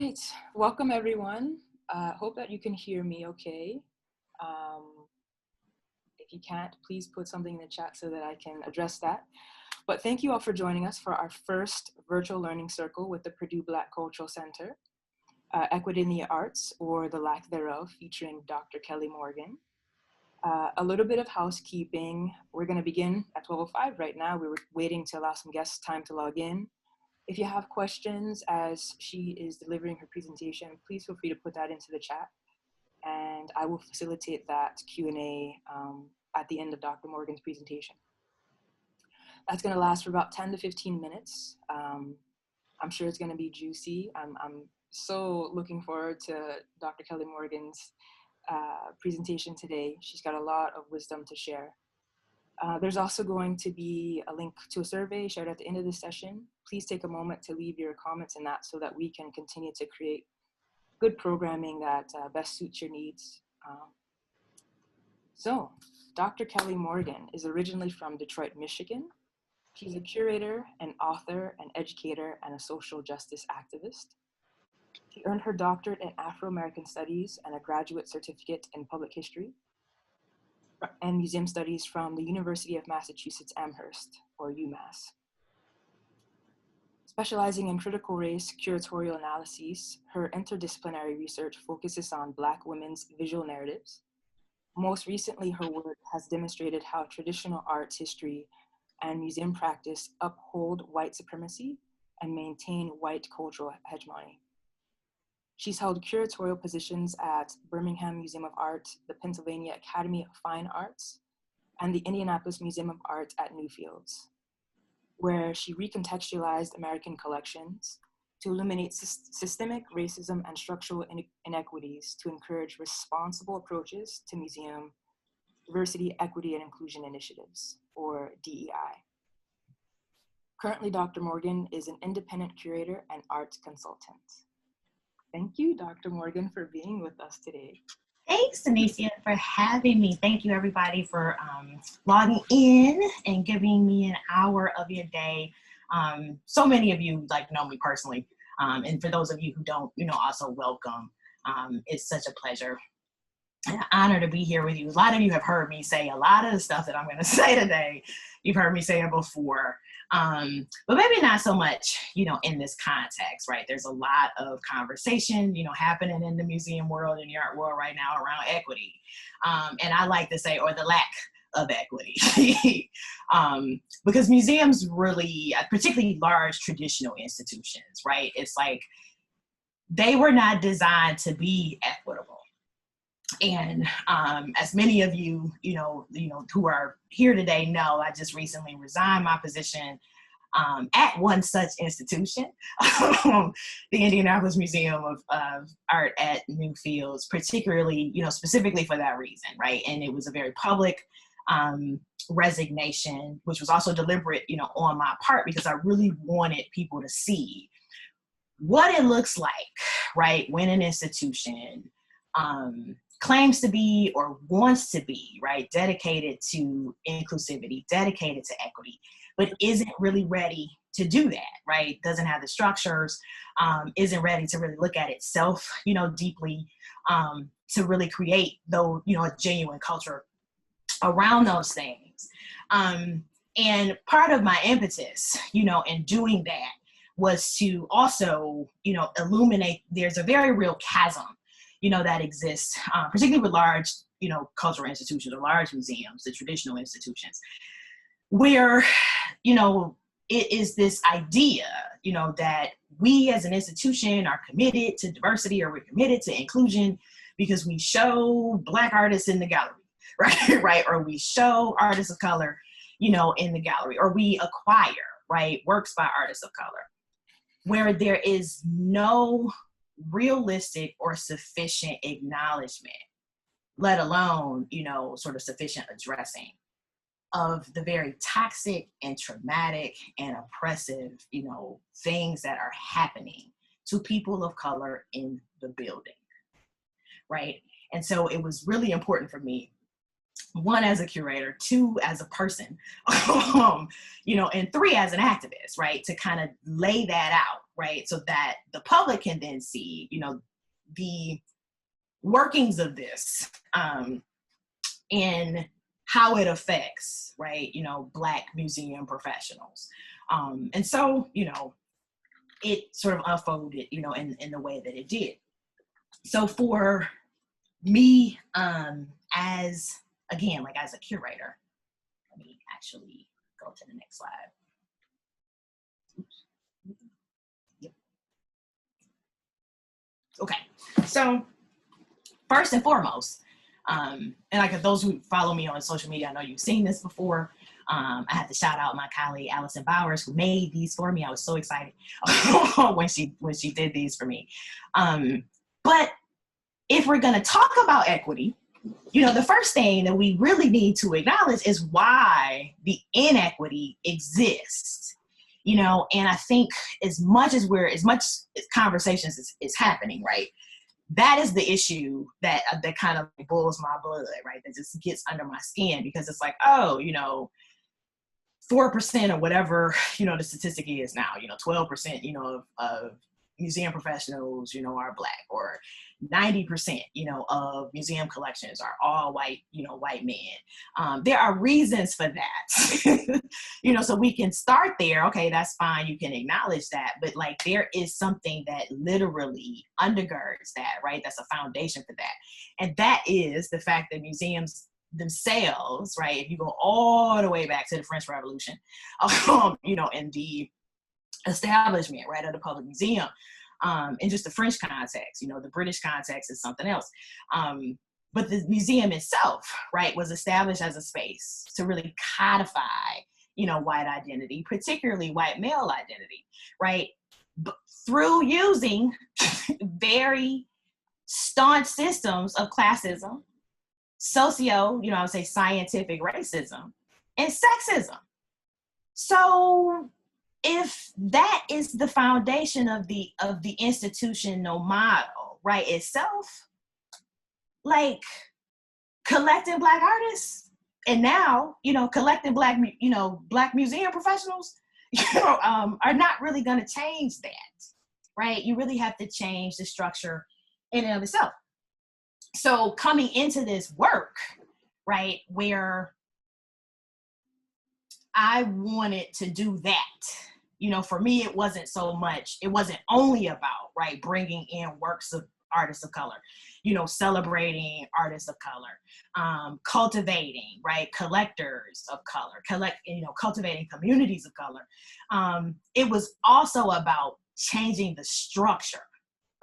Right. Welcome, everyone. Hope that you can hear me okay. Um, if you can't, please put something in the chat so that I can address that. But thank you all for joining us for our first virtual learning circle with the Purdue Black Cultural Center, Equity in the Arts, or the lack thereof, featuring Dr. Kelly Morgan. A little bit of housekeeping. We're going to begin at 12:05 right now. We were waiting to allow some guests time to log in. If you have questions as she is delivering her presentation, please feel free to put that into the chat, and I will facilitate that Q&A at the end of Dr. Morgan's presentation. That's going to last for about 10 to 15 minutes. I'm sure it's going to be juicy. I'm so looking forward to Dr. Kelly Morgan's presentation today. She's got a lot of wisdom to share. There's also going to be a link to a survey shared at the end of this session. Please take a moment to leave your comments in that so that we can continue to create good programming that best suits your needs. So, Dr. Kelly Morgan is originally from Detroit, Michigan. She's a curator, an author, an educator, and a social justice activist. She earned her doctorate in Afro-American Studies and a graduate certificate in public history and museum studies from the University of Massachusetts Amherst, or UMass. Specializing in critical race curatorial analyses, her interdisciplinary research focuses on Black women's visual narratives. Most recently, her work has demonstrated how traditional arts history and museum practice uphold white supremacy and maintain white cultural hegemony. She's held curatorial positions at Birmingham Museum of Art, the Pennsylvania Academy of Fine Arts, and the Indianapolis Museum of Art at Newfields, where she recontextualized American collections to illuminate systemic racism and structural inequities to encourage responsible approaches to museum diversity, equity, and inclusion initiatives, or DEI. Currently, Dr. Morgan is an independent curator and art consultant. Thank you, Dr. Morgan, for being with us today. Thanks, Danicia, for having me. Thank you, everybody, for logging in and giving me an hour of your day. So many of you know me personally, and for those of you who don't, also welcome. It's such a pleasure and an honor to be here with you. A lot of you have heard me say a lot of the stuff that I'm going to say today. You've heard me say it before. But maybe not so much, in this context, right? There's a lot of conversation, happening in the museum world and the art world right now around equity. And I like to say, or the lack of equity, because museums really, particularly large traditional institutions, right? It's like they were not designed to be equitable. And as many of you, who are here today know, I just recently resigned my position at one such institution, the Indianapolis Museum of Art at Newfields, particularly, specifically for that reason, right? And it was a very public resignation, which was also deliberate, on my part, because I really wanted people to see what it looks like, right, when an institution claims to be or wants to be, right, dedicated to inclusivity, dedicated to equity, but isn't really ready to do that, right? Doesn't have the structures, isn't ready to really look at itself, deeply, to really create, though, a genuine culture around those things. And part of my impetus, in doing that was to also, illuminate there's a very real chasm that exists, particularly with large, cultural institutions or large museums, the traditional institutions, where, it is this idea, that we as an institution are committed to diversity, or we're committed to inclusion because we show Black artists in the gallery, right? Right? Or we show artists of color, in the gallery, or we acquire, right, works by artists of color, where there is no realistic or sufficient acknowledgement, let alone, sort of sufficient addressing of the very toxic and traumatic and oppressive, things that are happening to people of color in the building, right? And so it was really important for me one, as a curator, two, as a person, and three, as an activist, right? To kind of lay that out, right? So that the public can then see, the workings of this, and how it affects, right, Black museum professionals. And so, it sort of unfolded, in the way that it did. So for me, as a curator, let me actually go to the next slide. Oops. Yep. Okay, so first and foremost, and like those who follow me on social media, I know you've seen this before. I have to shout out my colleague Allison Bowers, who made these for me. I was so excited when she did these for me. But if we're going to talk about equity, the first thing that we really need to acknowledge is why the inequity exists. And I think as much conversations is happening, right? That is the issue that kind of boils my blood, right? That just gets under my skin, because it's like, 4% or whatever, the statistic is now, 12%, of museum professionals, are Black, or 90%, of museum collections are all white, white men. There are reasons for that, so we can start there. Okay, that's fine. You can acknowledge that, but like, there is something that literally undergirds that, right? That's a foundation for that. And that is the fact that museums themselves, right? If you go all the way back to the French Revolution, in the establishment, right, of the public museum, in just the French context, the British context is something else. But the museum itself, right, was established as a space to really codify, white identity, particularly white male identity, right? Through using very staunch systems of classism, I would say scientific racism, and sexism. So if that is the foundation of the institutional model, right, itself, like collecting Black artists, and now, collecting Black museum professionals, are not really going to change that, right? You really have to change the structure in and of itself. So coming into this work, right, where I wanted to do that, for me, it wasn't only about, right, bringing in works of artists of color, celebrating artists of color, cultivating, right, collectors of color, cultivating communities of color. It was also about changing the structure,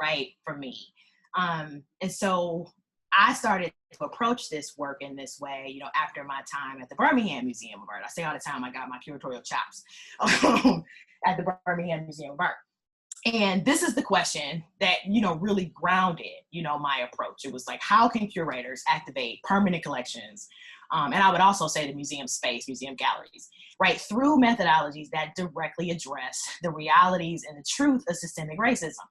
right, for me. And so I started to approach this work in this way, after my time at the Birmingham Museum of Art. I say all the time, I got my curatorial chops at the Birmingham Museum of Art. And this is the question that, really grounded, my approach. It was like, how can curators activate permanent collections? And I would also say the museum space, museum galleries, right, through methodologies that directly address the realities and the truth of systemic racism.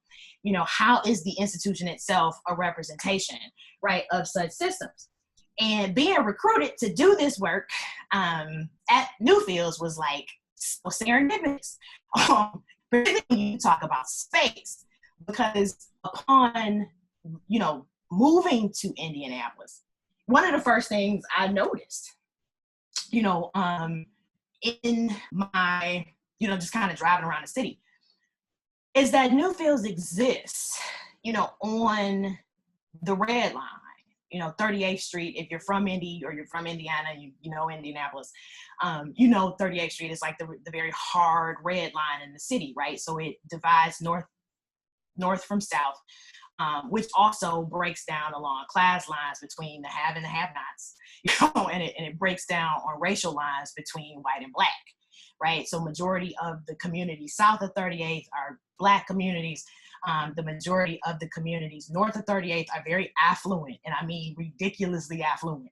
How is the institution itself a representation, right, of such systems? And being recruited to do this work at Newfields was like so serendipitous. Particularly when you talk about space, because upon, moving to Indianapolis, one of the first things I noticed, in my, just kind of driving around the city, is that Newfields exists, on the red line, 38th Street. If you're from Indy or you're from Indiana, you know Indianapolis, 38th Street is like the very hard red line in the city, right? So it divides north from south, which also breaks down along class lines between the have and the have-nots, and it breaks down on racial lines between white and Black, right? So majority of the communities south of 38th are Black communities. The majority of the communities north of 38th are very affluent, and I mean ridiculously affluent,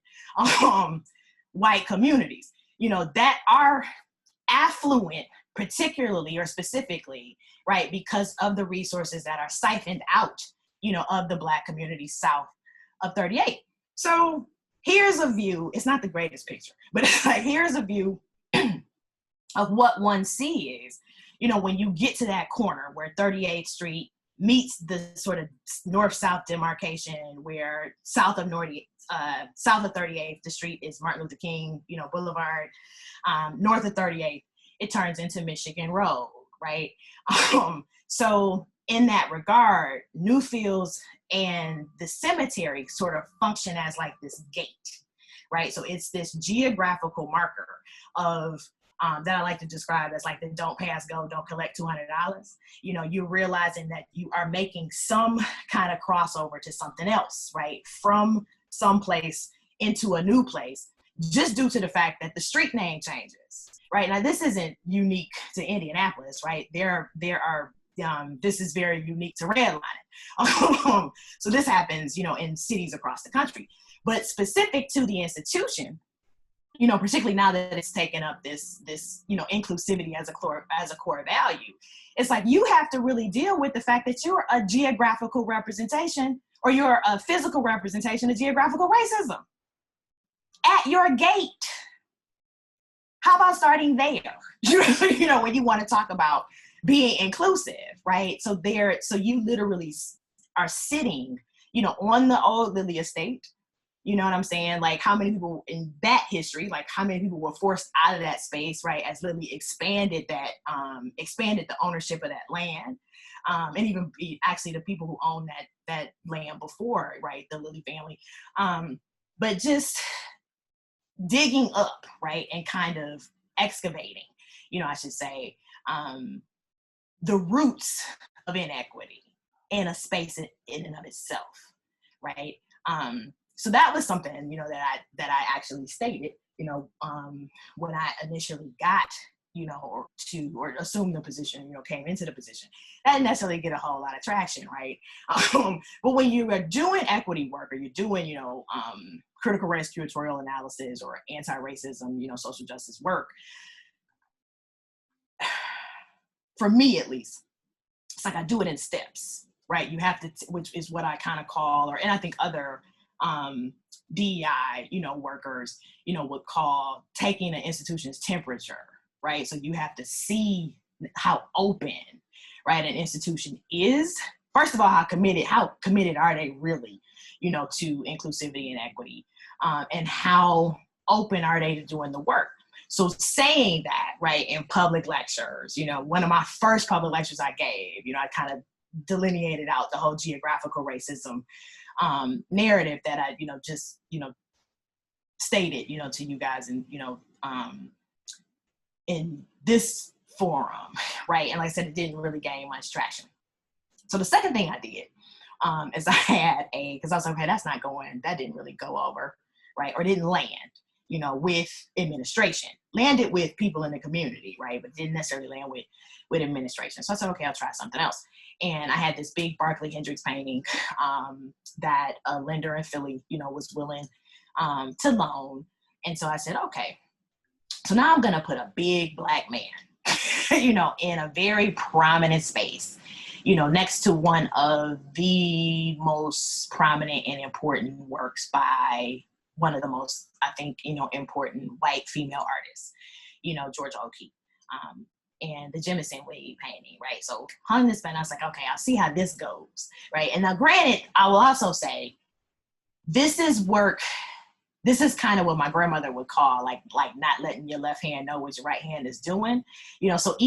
white communities, that are affluent particularly or specifically, right, because of the resources that are siphoned out, of the Black communities south of 38. So here's a view. It's not the greatest picture, but it's like, here's a view of what one sees, you know, when you get to that corner where 38th Street meets the sort of north-south demarcation, where south of 38th, the street is Martin Luther King, you know, Boulevard. North of 38th, it turns into Michigan Road, right? So in that regard, Newfields and the cemetery sort of function as like this gate, right? So it's this geographical marker of that I like to describe as like the don't pass go, don't collect $200. You know, you're realizing that you are making some kind of crossover to something else, right? From some place into a new place, just due to the fact that the street name changes, right? Now, this isn't unique to Indianapolis, right? There are, this is very unique to redlining. So this happens, you know, in cities across the country, but specific to the institution, you know, particularly now that it's taken up this, you know, inclusivity as a core value, it's like you have to really deal with the fact that you're a geographical representation, or you're a physical representation of geographical racism at your gate. How about starting there? You know, when you want to talk about being inclusive, right? So you literally are sitting, you know, on the old Lilly estate. You know what I'm saying? Like, how many people in that history, like how many people were forced out of that space, right? As Lilly expanded the ownership of that land. And even actually the people who owned that land before, right? The Lilly family. But just digging up, right? And kind of excavating, you know, I should say, the roots of inequity in a space in and of itself, right? So that was something, you know, that I actually stated, you know, when I initially got, you know, or assumed the position, you know, came into the position. That didn't necessarily get a whole lot of traction, right? But when you are doing equity work, or you're doing, you know, critical race curatorial analysis or anti-racism, you know, social justice work, for me at least, it's like I do it in steps, right? You have to, which is what I kind of call, and I think other DEI, you know, workers, you know, would call taking an institution's temperature, right? So you have to see how open, right, an institution is. First of all, how committed are they really, you know, to inclusivity and equity, and how open are they to doing the work? So saying that, right, in public lectures, you know, one of my first public lectures I gave, you know, I kind of delineated out the whole geographical racism narrative that I, you know, just, you know, stated, you know, to you guys, and, you know, in this forum, right? And like I said, it didn't really gain much traction. So the second thing I did is I had because I was like, okay, that didn't really go over, right? Or didn't land, you know, with administration. Landed with people in the community, right? But didn't necessarily land with administration. So I said, okay, I'll try something else. And I had this big Barclay Hendricks painting that a lender in Philly, you know, was willing to loan. And so I said, okay, so now I'm going to put a big Black man, you know, in a very prominent space, you know, next to one of the most prominent and important works by one of the most, I think, you know, important white female artists, you know, Georgia O'Keeffe. And the Jemison Wade painting, right? So hung this pen, I was like, okay, I'll see how this goes, right? And now granted, I will also say, this is work, this is kind of what my grandmother would call like not letting your left hand know what your right hand is doing, you know, so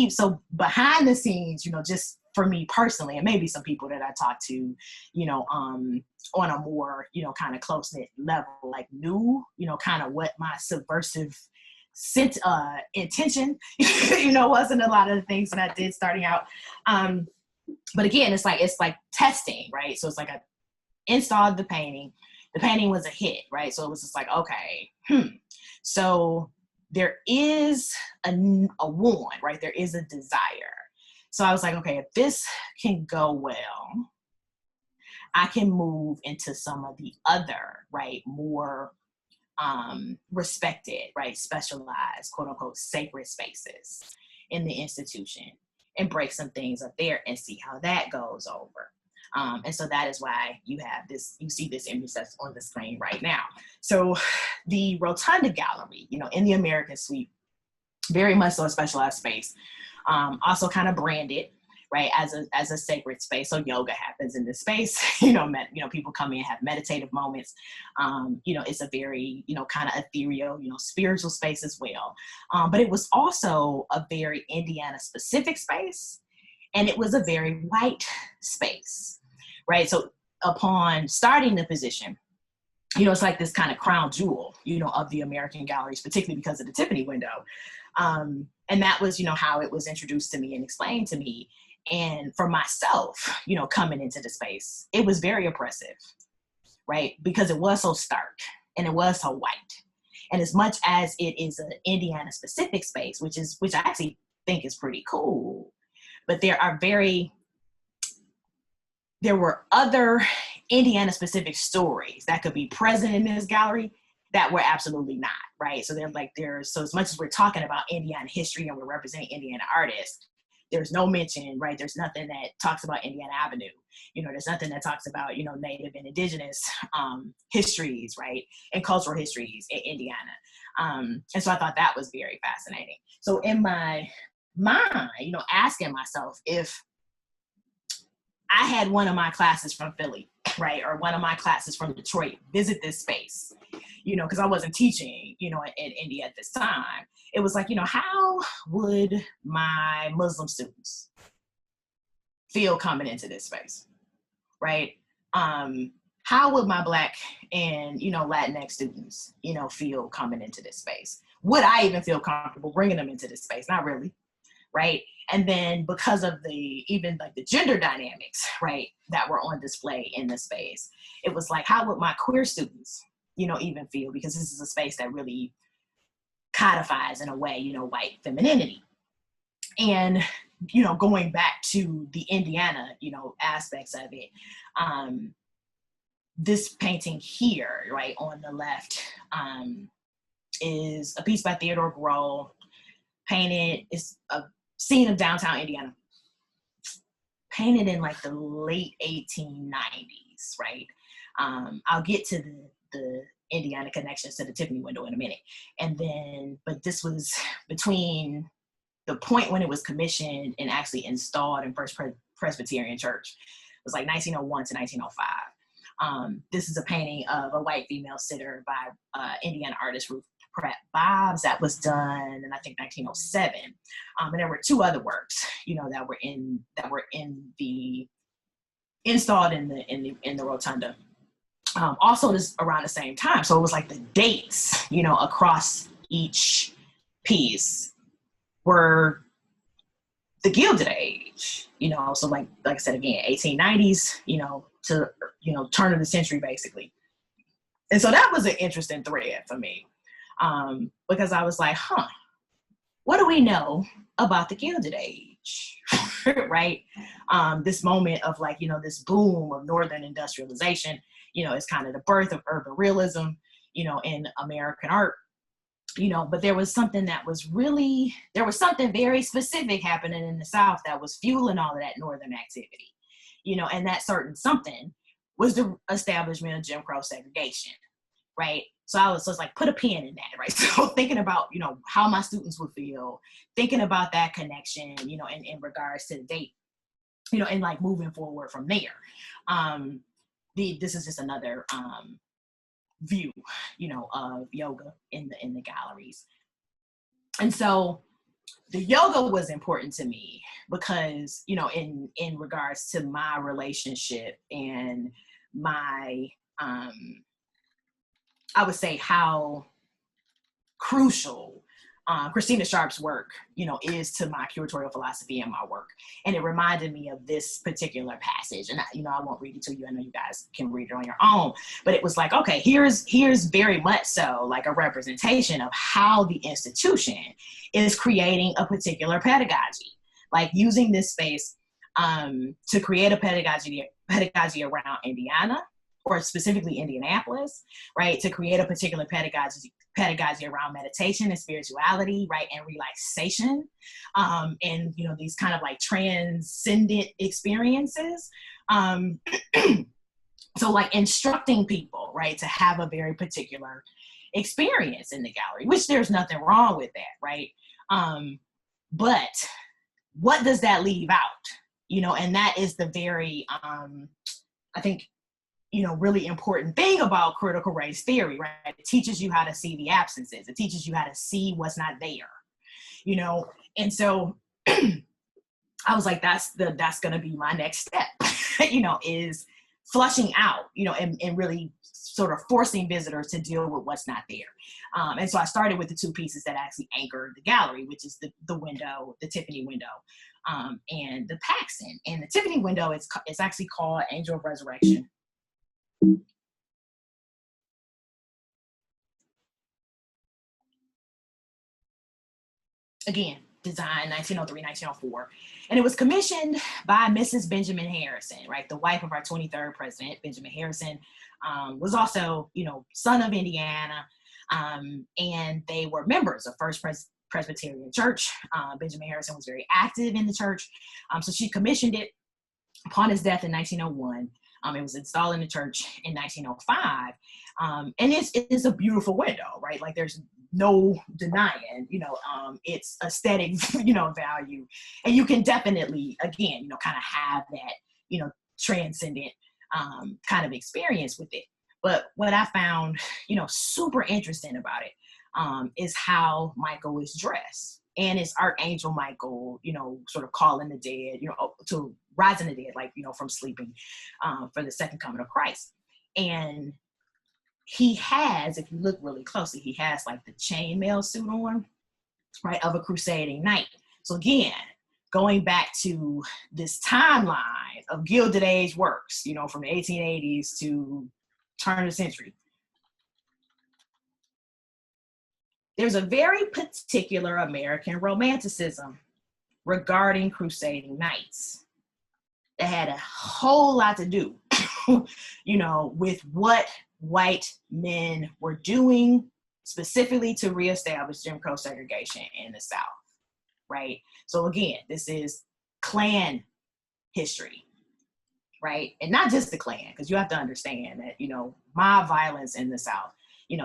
behind the scenes, you know, just for me personally, and maybe some people that I talk to, you know, on a more, you know, kind of close-knit level, like knew, you know, kind of what my subversive intention, you know, wasn't a lot of the things that I did starting out. But again, it's like testing, right? So it's like I installed the painting. The painting was a hit, right? So it was just like, okay, so there is a want, right? There is a desire. So I was like, okay, if this can go well, I can move into some of the other, right, more respected, right, specialized, quote unquote, sacred spaces in the institution, and break some things up there and see how that goes over. And so that is why you see this image that's on the screen right now. So the Rotunda Gallery, in the American Suite, very much so a specialized space, also kind of branded, right, as a sacred space. So yoga happens in this space. People come in, have meditative moments. It's a very, kind of ethereal, spiritual space as well. But it was also a very Indiana specific space, and it was a very white space, right? So upon starting the position, it's like this kind of crown jewel, of the American galleries, particularly because of the Tiffany window. And that was, how it was introduced to me and explained to me. And for myself, coming into the space, it was very oppressive, right? Because it was so stark and it was so white. And as much as it is an Indiana specific space, which I actually think is pretty cool, but there were other Indiana specific stories that could be present in this gallery that were absolutely not, right? So so as much as we're talking about Indiana history and we're representing Indiana artists, there's no mention, right? There's nothing that talks about Indiana Avenue. There's nothing that talks about, Native and Indigenous histories, right? And cultural histories in Indiana. And so I thought that was very fascinating. So in my mind, asking myself if I had one of my classes from Philly, right, or one of my classes from Detroit visit this space, because I wasn't teaching, in India at this time. It was like, how would my Muslim students feel coming into this space, right? How would my Black and, Latinx students, feel coming into this space? Would I even feel comfortable bringing them into this space? Not really. Right. And then because of the gender dynamics, right, that were on display in the space, it was like, how would my queer students, even feel? Because this is a space that really codifies in a way, white femininity. And, going back to the Indiana, aspects of it, this painting here, right, on the left, is a piece by Theodore Grohl, painted, it's a scene of downtown Indiana, painted in like the late 1890s, right? I'll get to the Indiana connections to the Tiffany window in a minute. But this was between the point when it was commissioned and actually installed in First Presbyterian Church. It was like 1901 to 1905. This is a painting of a white female sitter by Indiana artist Ruth Pratt Bobs that was done in, I think, 1907. And there were two other works, that were installed in the rotunda. Also this around the same time. So it was like the dates, across each piece were the Gilded Age, so like I said, again, 1890s, to, turn of the century, basically. And so that was an interesting thread for me. Because I was like, what do we know about the Gilded Age, right? This moment of like, this boom of Northern industrialization, is kind of the birth of urban realism, in American art, but there was something very specific happening in the South that was fueling all of that Northern activity, and that certain something was the establishment of Jim Crow segregation, right? So it's like, put a pin in that, right? So thinking about, how my students would feel, thinking about that connection, in regards to the date, and like moving forward from there. This is just another view, of yoga in the galleries. And so the yoga was important to me because, in regards to my relationship and my, I would say how crucial Christina Sharp's work, is to my curatorial philosophy and my work. And it reminded me of this particular passage. And, I won't read it to you. I know you guys can read it on your own. But it was like, okay, here's very much so like a representation of how the institution is creating a particular pedagogy. Like using this space to create a pedagogy around Indiana, or specifically Indianapolis, right? To create a particular pedagogy around meditation and spirituality, right? And relaxation, and, these kind of like transcendent experiences, Um, so like instructing people, right, to have a very particular experience in the gallery, which there's nothing wrong with that, right? But what does that leave out? And that is the very, I think, really important thing about critical race theory, right? It teaches you how to see the absences. It teaches you how to see what's not there, And so I was like, that's going to be my next step, is flushing out, and really sort of forcing visitors to deal with what's not there. And so I started with the two pieces that actually anchored the gallery, which is the window, the Tiffany window, and the Paxton. And the Tiffany window is actually called Angel of Resurrection. Again, design 1903, 1904. And it was commissioned by Mrs. Benjamin Harrison, right? The wife of our 23rd president, Benjamin Harrison, was also, son of Indiana. And they were members of First Presbyterian Church. Benjamin Harrison was very active in the church. So she commissioned it upon his death in 1901. It was installed in the church in 1905. And it is a beautiful window, right? Like there's no denying, its aesthetic, value. And you can definitely, again, kind of have that, transcendent kind of experience with it. But what I found, super interesting about it is how Michael is dressed. And it's Archangel Michael, sort of calling the dead, to rising the dead, like, from sleeping for the second coming of Christ. And he has, if you look really closely, he has like the chainmail suit on, right, of a crusading knight. So again, going back to this timeline of Gilded Age works, from the 1880s to turn of the century. There's a very particular American romanticism regarding crusading knights that had a whole lot to do, with what white men were doing specifically to reestablish Jim Crow segregation in the South, right? So again, this is Klan history, right? And not just the Klan, because you have to understand that, mob violence in the South,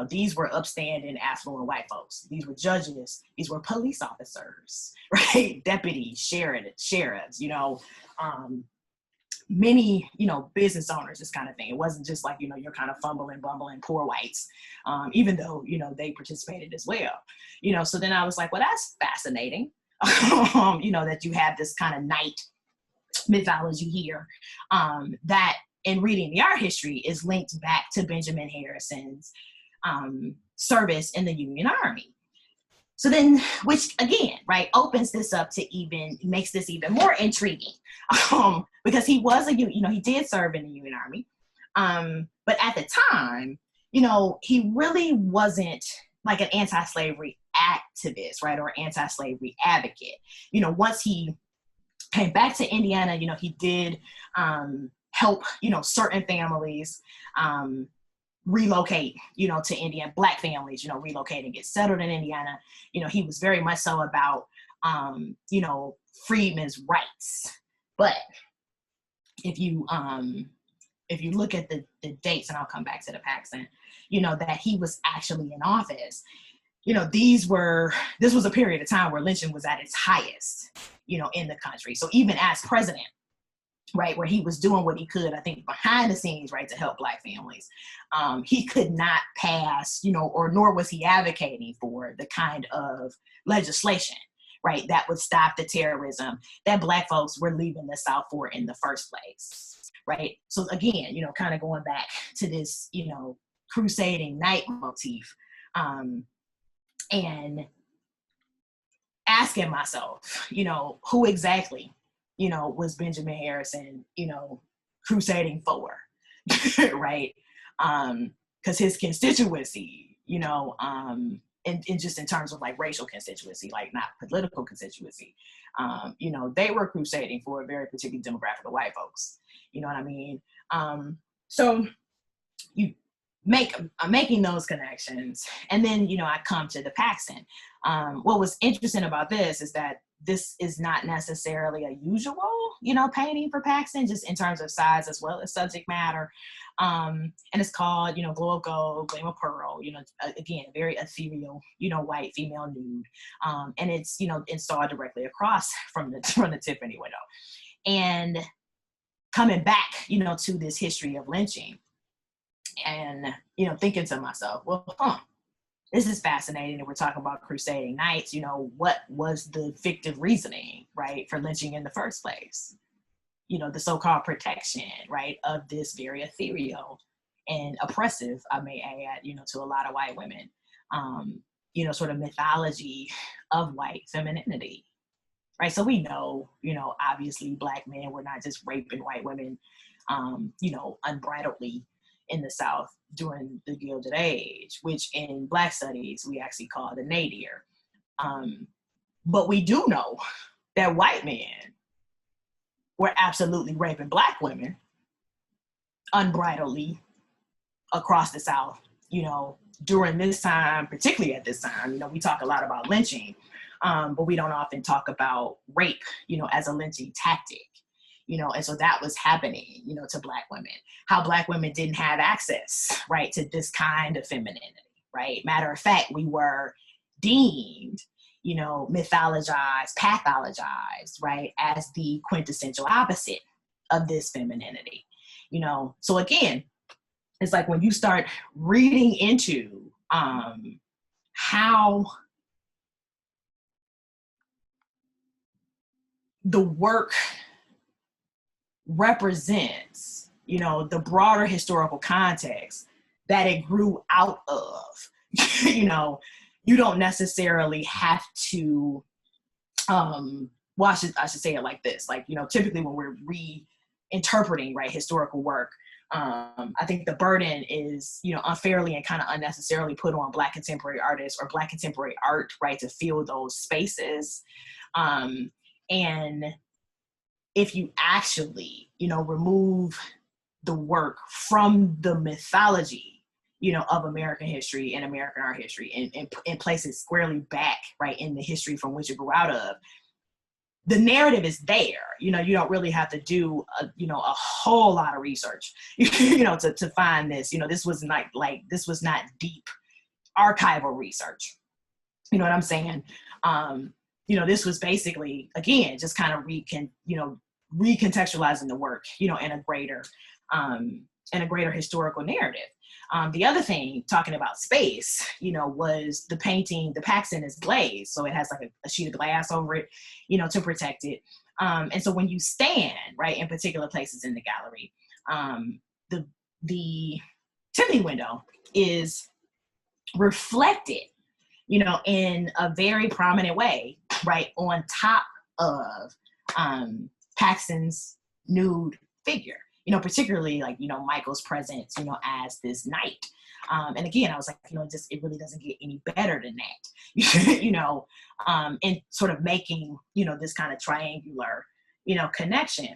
these were upstanding, affluent white folks. These were judges. These were police officers, right? Deputies, sheriffs, many, business owners, this kind of thing. It wasn't just like, you're kind of fumbling, bumbling, poor whites, even though, they participated as well. So then I was like, well, that's fascinating, that you have this kind of knight mythology here, that in reading the art history is linked back to Benjamin Harrison's service in the Union Army. So then, which again, right, opens this up to makes this even more intriguing, because he was he did serve in the Union Army, but at the time, he really wasn't like an anti-slavery activist, right, or anti-slavery advocate. Once he came back to Indiana, he did help, certain families relocate, to Indiana, Black families, relocate and get settled in Indiana. He was very much so about, freedmen's rights. But if you look at the dates, and I'll come back to the Paxton, that he was actually in office, this was a period of time where lynching was at its highest, in the country. So even as president, right, where he was doing what he could, I think, behind the scenes, right, to help Black families, he could not pass, or nor was he advocating for the kind of legislation, right, that would stop the terrorism that Black folks were leaving the South for in the first place, right? So again, kind of going back to this, crusading knight motif, and asking myself, who exactly, was Benjamin Harrison, crusading for, right? Because his constituency, and just in terms of like racial constituency, like not political constituency, they were crusading for a very particular demographic of white folks. You know what I mean? So I'm making those connections, and then I come to the Paxton. What was interesting about this is that this is not necessarily a usual, painting for Paxton, just in terms of size as well as subject matter. And it's called, Glow of Gold, Gleam of Pearl, again, very ethereal, white female nude. And it's, installed directly across from the Tiffany window. And coming back, to this history of lynching and, thinking to myself, well, this is fascinating that we're talking about crusading knights. What was the fictive reasoning, right, for lynching in the first place? The so-called protection, right, of this very ethereal and oppressive, I may add, to a lot of white women, sort of mythology of white femininity, right? So we know, obviously Black men were not just raping white women, unbridledly in the South during the Gilded Age, which in Black studies we actually call the nadir. But we do know that white men were absolutely raping Black women unbridledly across the South, during this time, particularly at this time. We talk a lot about lynching, but we don't often talk about rape, as a lynching tactic. And so that was happening, to Black women, how Black women didn't have access, right, to this kind of femininity, right? Matter of fact, we were deemed, mythologized, pathologized, right, as the quintessential opposite of this femininity, So again, it's like when you start reading into how the work represents, the broader historical context that it grew out of, you don't necessarily have to, well, I should say it like this, like, typically when we're reinterpreting, right, historical work, I think the burden is, unfairly and kind of unnecessarily put on Black contemporary artists or Black contemporary art, right, to fill those spaces. And if you actually, remove the work from the mythology, of American history and American art history and place it squarely back, right, in the history from which it grew out of, the narrative is there. You don't really have to do a whole lot of research, to find this. This was not deep archival research. You know what I'm saying? This was basically, again, just kind of recontextualizing the work, in a greater historical narrative. The other thing, talking about space, was the painting. The Paxton is glazed, so it has like a sheet of glass over it, to protect it. And so when you stand, right, in particular places in the gallery, the Tiffany window is reflected, in a very prominent way, right, on top of Paxton's nude figure. Particularly like, Michael's presence, as this knight. And again, I was like, it really doesn't get any better than that, and sort of making, this kind of triangular, connection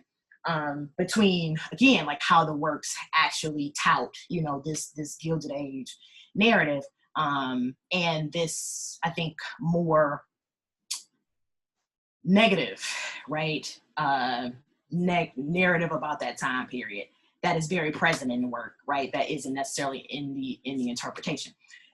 between, again, like how the works actually tout, this Gilded Age narrative, and this, I think, more negative, right, narrative about that time period that is very present in the work, right, that isn't necessarily in the interpretation,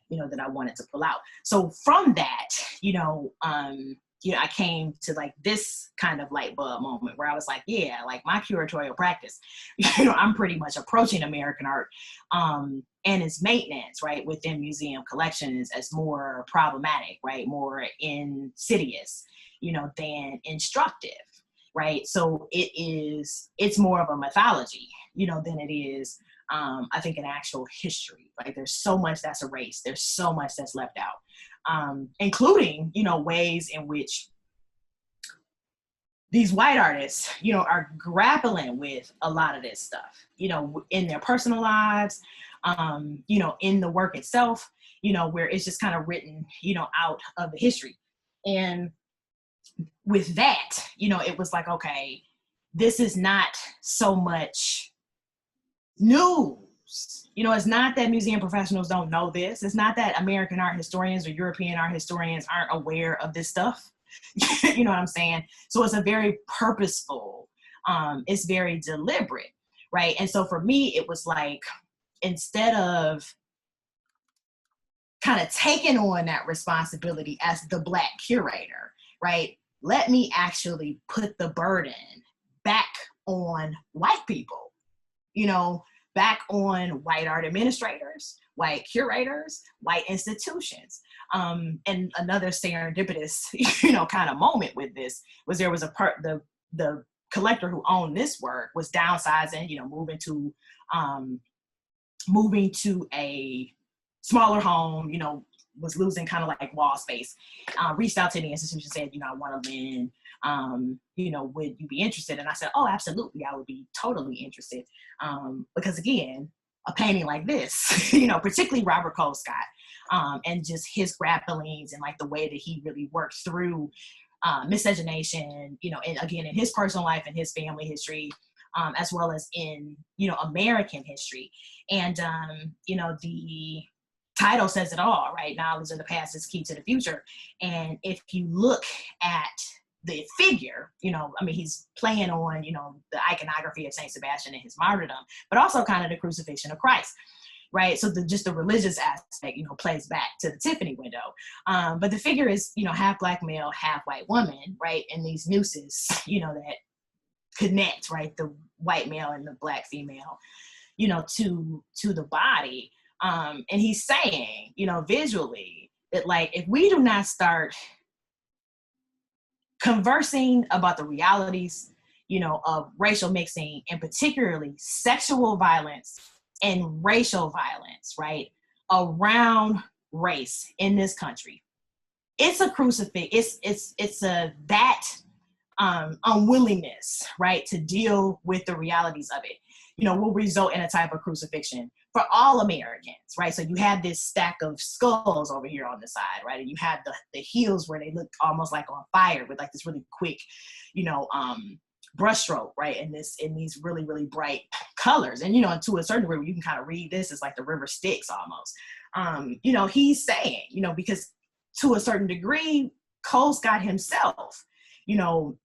that I wanted to pull out. So from that, I came to like this kind of light bulb moment where I was like, yeah, like my curatorial practice, I'm pretty much approaching American art and its maintenance, right, within museum collections as more problematic, right, more insidious, than instructive. Right. So it's more of a mythology, than it is, I think, an actual history. Like there's so much that's erased. There's so much that's left out, including, ways in which these white artists, are grappling with a lot of this stuff, in their personal lives, in the work itself, where it's just kind of written, out of the history. And with that, it was like, okay, this is not so much news. It's not that museum professionals don't know this. It's not that American art historians or European art historians aren't aware of this stuff. You know what I'm saying? So it's a very purposeful, it's very deliberate, right? And so for me, it was like, instead of kind of taking on that responsibility as the Black curator, right? Let me actually put the burden back on white people, you know, back on white art administrators, white curators, white institutions. And another serendipitous, you know, kind of moment with this was there was the collector who owned this work was downsizing, you know, moving to a smaller home, you know, was losing kind of like wall space, reached out to the institution, said, you know, I want to lend, you know, would you be interested? And I said, oh, absolutely, I would be totally interested. Because again, a painting like this, you know, particularly Robert Colescott, and just his grapplings and like the way that he really worked through miscegenation, you know, and again, in his personal life and his family history, as well as in, you know, American history. And, you know, the title says it all, right? Knowledge of the past is key to the future. And if you look at the figure, you know, I mean, he's playing on, you know, the iconography of Saint Sebastian and his martyrdom, but also kind of the crucifixion of Christ, right? So just the religious aspect, you know, plays back to the Tiffany window. But the figure is, you know, half Black male, half white woman, right? And these nooses, you know, that connect, right, the white male and the Black female, you know, to the body. And he's saying, you know, visually that, like, if we do not start conversing about the realities, you know, of racial mixing, and particularly sexual violence and racial violence, right, around race in this country, it's a crucifix. It's a that unwillingness, right, to deal with the realities of it, you know, will result in a type of crucifixion for all Americans, right? So you have this stack of skulls over here on the side, right? And you have the heels where they look almost like on fire with like this really quick, you know, brushstroke, right? And in these really, really bright colors. And, you know, to a certain degree, you can kind of read this as like the river Styx almost. You know, he's saying, you know, because to a certain degree, Colescott himself, you know,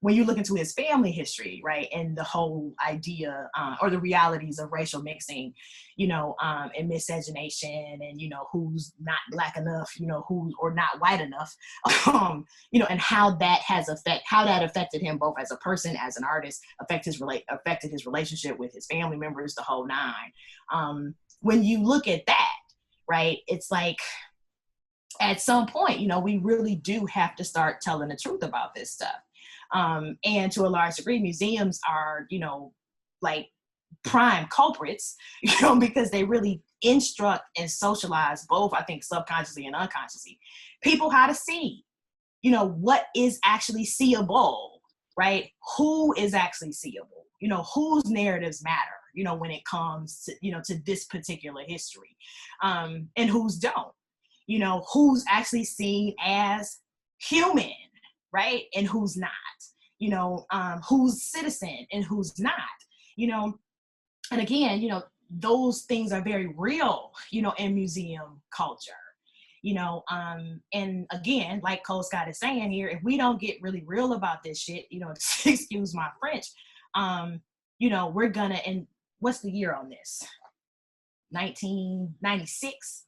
when you look into his family history, right, and the whole idea or the realities of racial mixing, you know, and miscegenation, and, you know, who's not Black enough, you know, or not white enough, you know, and how that affected him both as a person, as an artist, affected his relationship with his family members, the whole nine. When you look at that, right, it's like, at some point, you know, we really do have to start telling the truth about this stuff. And to a large degree, museums are, you know, like prime culprits, you know, because they really instruct and socialize both, I think, subconsciously and unconsciously, people how to see, you know, what is actually seeable, right? Who is actually seeable, you know, whose narratives matter, you know, when it comes to, you know, to this particular history, and whose don't. You know, who's actually seen as human, right? And who's not, you know, who's citizen and who's not, you know. And again, you know, those things are very real, you know, in museum culture, you know. And again, like Colescott is saying here, if we don't get really real about this shit, you know, excuse my French, you know, we're gonna, and what's the year on this? 1996,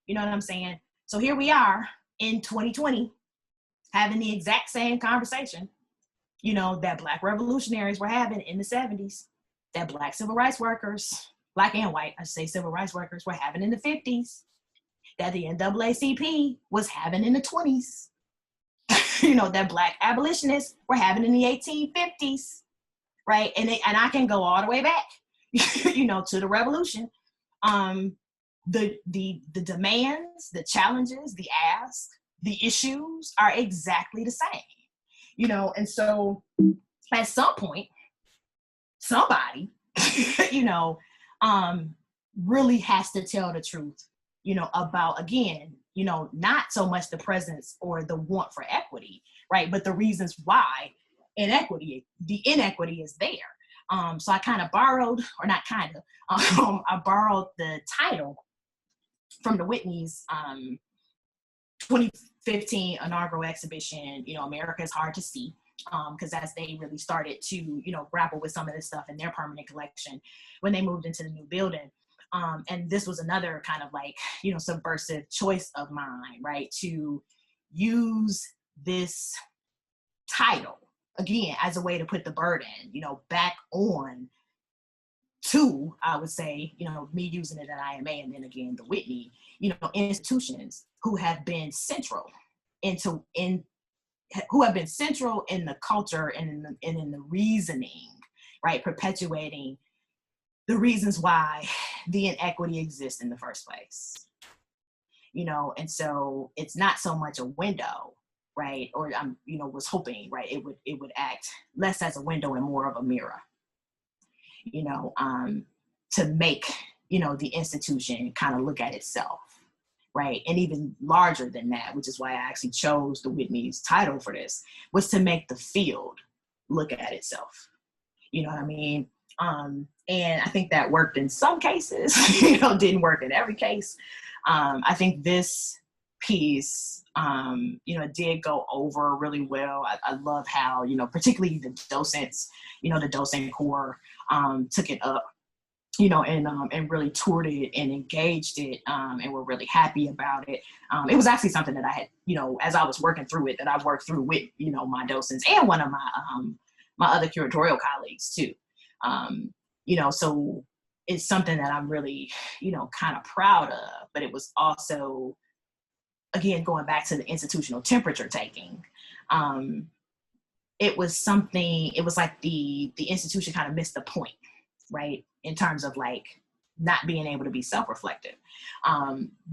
you know what I'm saying? So here we are in 2020, having the exact same conversation, you know, that Black revolutionaries were having in the 70s, that Black civil rights workers, Black and white, I say civil rights workers, were having in the 50s, that the NAACP was having in the 20s, you know, that Black abolitionists were having in the 1850s, right? And I can go all the way back, you know, to the revolution. The demands, the challenges, the asks, the issues are exactly the same, you know. And so at some point, somebody, you know, really has to tell the truth, you know, about, again, you know, not so much the presence or the want for equity, right, but the reasons why the inequity is there. So I kind of borrowed, or not kind of, I borrowed the title from the Whitney's 2015 15 inaugural exhibition, America is Hard to See, because as they really started to, grapple with some of this stuff in their permanent collection when they moved into the new building. And this was another kind of like, subversive choice of mine, right? To use this title, again, as a way to put the burden, back on to, I would say, me using it at IMA and then again, the Whitney, institutions who have been central who have been central in the culture and in the reasoning, right? Perpetuating the reasons why the inequity exists in the first place, and so it's not so much a window, right? Or I'm, was hoping, right, it would act less as a window and more of a mirror, to make, the institution kind of look at itself, right? And even larger than that, which is why I actually chose the Whitney's title for this, was to make the field look at itself. You know what I mean? And I think that worked in some cases, didn't work in every case. I think this piece, did go over really well. I love how, particularly the docents, the docent corps took it up, and really toured it and engaged it, and were really happy about it. It was actually something that I had, as I was working through it, that I worked through with, my docents and one of my other curatorial colleagues too. So it's something that I'm really, kind of proud of, but it was also, again, going back to the institutional temperature taking, it was like the institution kind of missed the point, right? In terms of like not being able to be self-reflective.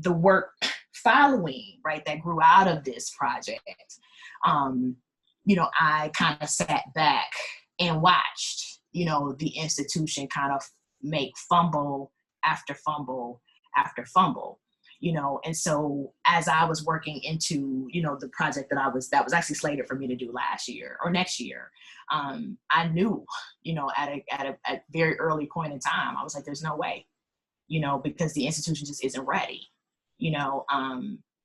The work following, right, that grew out of this project, I kind of sat back and watched, the institution kind of make fumble after fumble after fumble, and so as I was working into, the project that was actually slated for me to do last year or next year, I knew, at a very early point in time, I was like, there's no way, because the institution just isn't ready,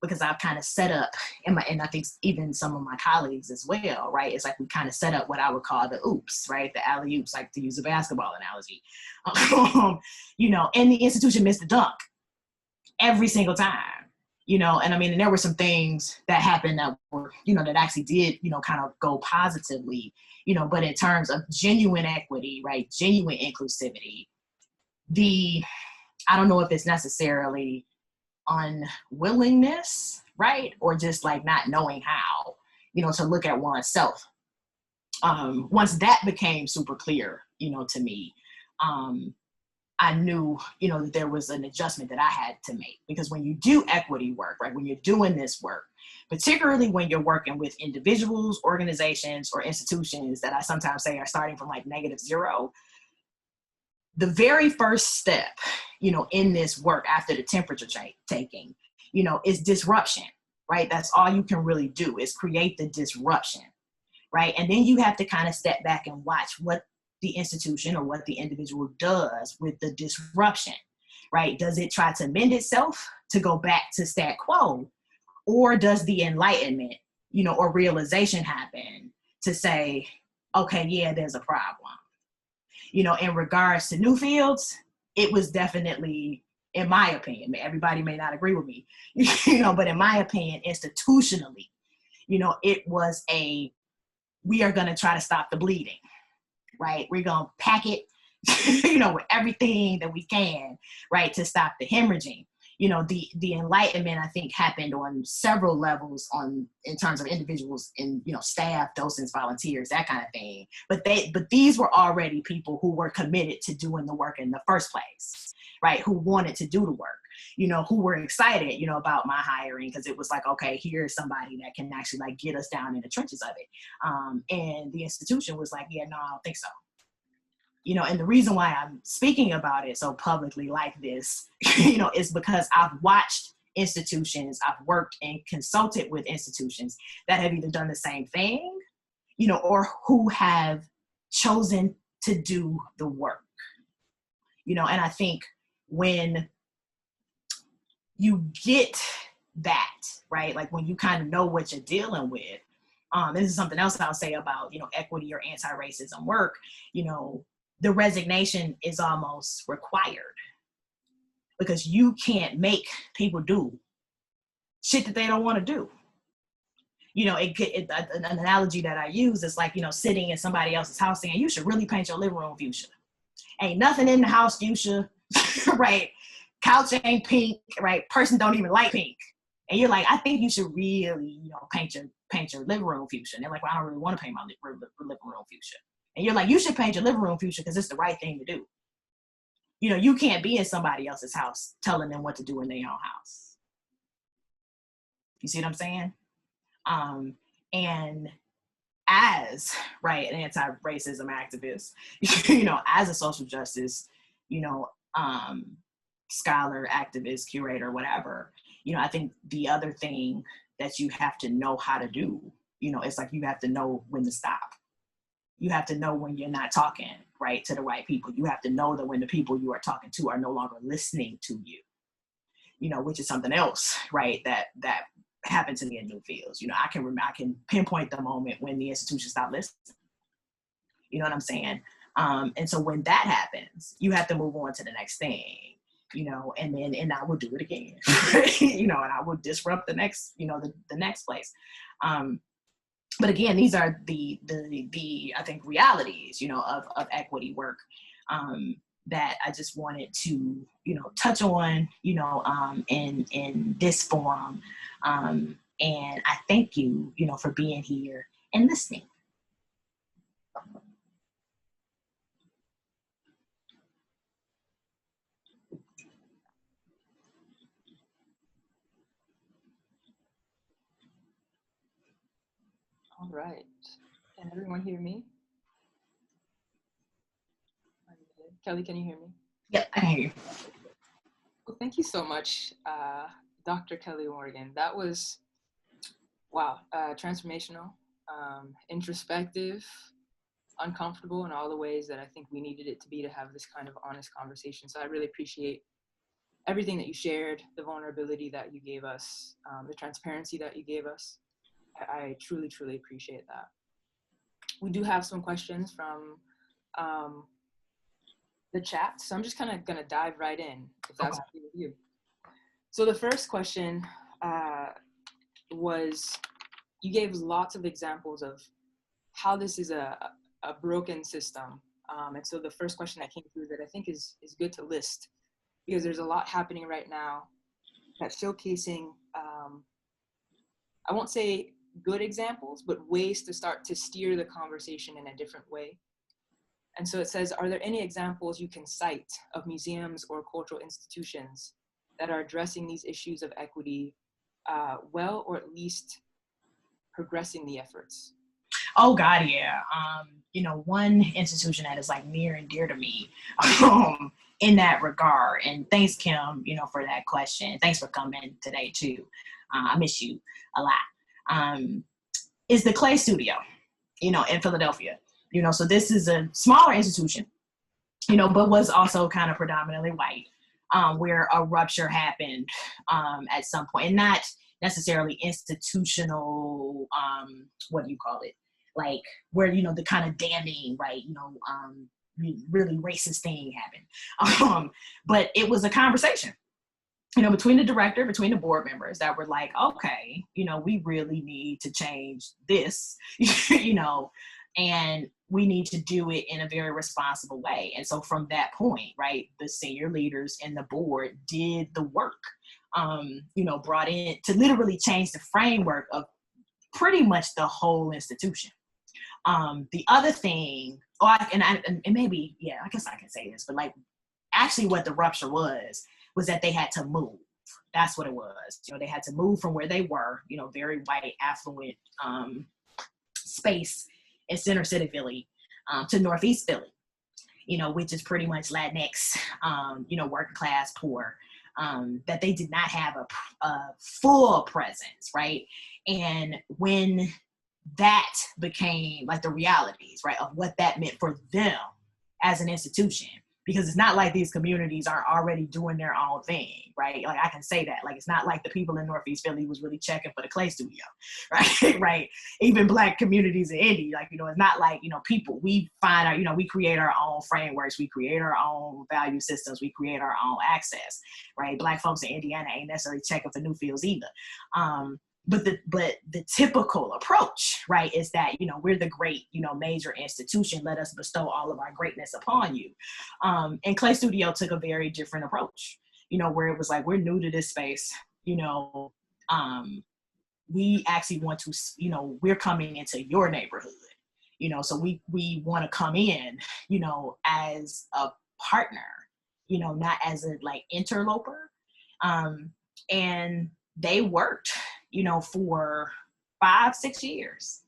because I've kind of set up, and I think even some of my colleagues as well, right? It's like we kind of set up what I would call the oops, right? The alley oops, like to use a basketball analogy, and the institution missed the dunk every single time, and I mean, and there were some things that happened that were, that actually did, kind of go positively, but in terms of genuine equity, right? Genuine inclusivity, I don't know if it's necessarily unwillingness, right? Or just like not knowing how, to look at oneself. Once that became super clear, to me, I knew, that there was an adjustment that I had to make, because when you do equity work, right, when you're doing this work, particularly when you're working with individuals, organizations, or institutions that I sometimes say are starting from like -0, the very first step, in this work after the temperature taking, is disruption, right? That's all you can really do, is create the disruption, right? And then you have to kind of step back and watch what the institution or what the individual does with the disruption, right? Does it try to mend itself to go back to stat quo? Or does the enlightenment, or realization happen to say, okay, yeah, there's a problem. In regards to new fields, it was definitely, in my opinion, everybody may not agree with me, but in my opinion, institutionally, it was we are going to try to stop the bleeding, right? We're going to pack it, with everything that we can, right, to stop the hemorrhaging. The enlightenment, I think, happened on several levels in terms of individuals and, staff, docents, volunteers, that kind of thing. But these were already people who were committed to doing the work in the first place, right? Who wanted to do the work, who were excited, about my hiring, because it was like, okay, here's somebody that can actually like get us down in the trenches of it. And the institution was like, yeah, no, I don't think so. And the reason why I'm speaking about it so publicly like this, is because I've watched institutions, I've worked and consulted with institutions that have either done the same thing, or who have chosen to do the work, and I think when you get that, right? Like when you kind of know what you're dealing with. This is something else I'll say about, equity or anti-racism work. The resignation is almost required because you can't make people do shit that they don't want to do. An analogy that I use is like, sitting in somebody else's house saying, you should really paint your living room fuchsia. Ain't nothing in the house fuchsia, right? Couch ain't pink, right? Person don't even like pink. And you're like, I think you should really, paint your living room fuchsia. And they're like, well, I don't really want to paint my living room fuchsia. And you're like, you should paint your living room fuchsia because it's the right thing to do. You can't be in somebody else's house telling them what to do in their own house. You see what I'm saying? And as, right, an anti-racism activist, as a social justice, scholar, activist, curator, whatever, I think the other thing that you have to know how to do, it's like you have to know when to stop. You have to know when you're not talking, right, to the right people. You have to know that when the people you are talking to are no longer listening to you, which is something else, right, that happened to me in Newfields. I can pinpoint the moment when the institution stopped listening. You know what I'm saying? And so when that happens, you have to move on to the next thing, and I will do it again, and I will disrupt the next, the next place. But again, these are the I think realities, of equity work, that I just wanted to, touch on, in this forum. And I thank you, for being here and listening. All right. Can everyone hear me? Kelly, can you hear me? Yep, I hear you. Well, thank you so much, Dr. Kelly Morgan. That was, wow, transformational, introspective, uncomfortable in all the ways that I think we needed it to be to have this kind of honest conversation. So I really appreciate everything that you shared, the vulnerability that you gave us, the transparency that you gave us. I truly, truly appreciate that. We do have some questions from the chat, so I'm just kind of going to dive right in, if that's okay with you. So the first question was, you gave lots of examples of how this is a broken system. And so the first question that came through that I think is good to list, because there's a lot happening right now that's showcasing, I won't say good examples, but ways to start to steer the conversation in a different way. And so it says, are there any examples you can cite of museums or cultural institutions that are addressing these issues of equity well, or at least progressing the efforts? Oh God, yeah. One institution that is like near and dear to me in that regard. And thanks, Kim, for that question. Thanks for coming today too. I miss you a lot. Is the Clay Studio, in Philadelphia. So this is a smaller institution, but was also kind of predominantly white, where a rupture happened at some point, and not necessarily institutional, what do you call it? Like where, the kind of damning, right, really racist thing happened. But it was a conversation, between the director, between the board members that were like, okay, we really need to change this, and we need to do it in a very responsible way. And so from that point, right, the senior leaders and the board did the work, brought in to literally change the framework of pretty much the whole institution. The other thing, and maybe, yeah, I guess I can say this, but like actually what the rupture was that they had to move. That's what it was. They had to move from where they were, very white, affluent space in Center City, Philly, to Northeast Philly, which is pretty much Latinx, working class, poor, that they did not have a full presence, right? And when that became like the realities, right, of what that meant for them as an institution, because it's not like these communities are already doing their own thing, right? Like I can say that, like, it's not like the people in Northeast Philly was really checking for the clay studio, right? Right. Even Black communities in Indy, like, it's not like, people, we find our, we create our own frameworks, we create our own value systems, we create our own access, right? Black folks in Indiana ain't necessarily checking for new fields either. But the typical approach, right, is that, we're the great, major institution. Let us bestow all of our greatness upon you. And Clay Studio took a very different approach, where it was like, we're new to this space, we actually want to, we're coming into your neighborhood, so we want to come in, as a partner, not as a like interloper. And they worked, for 5-6 years,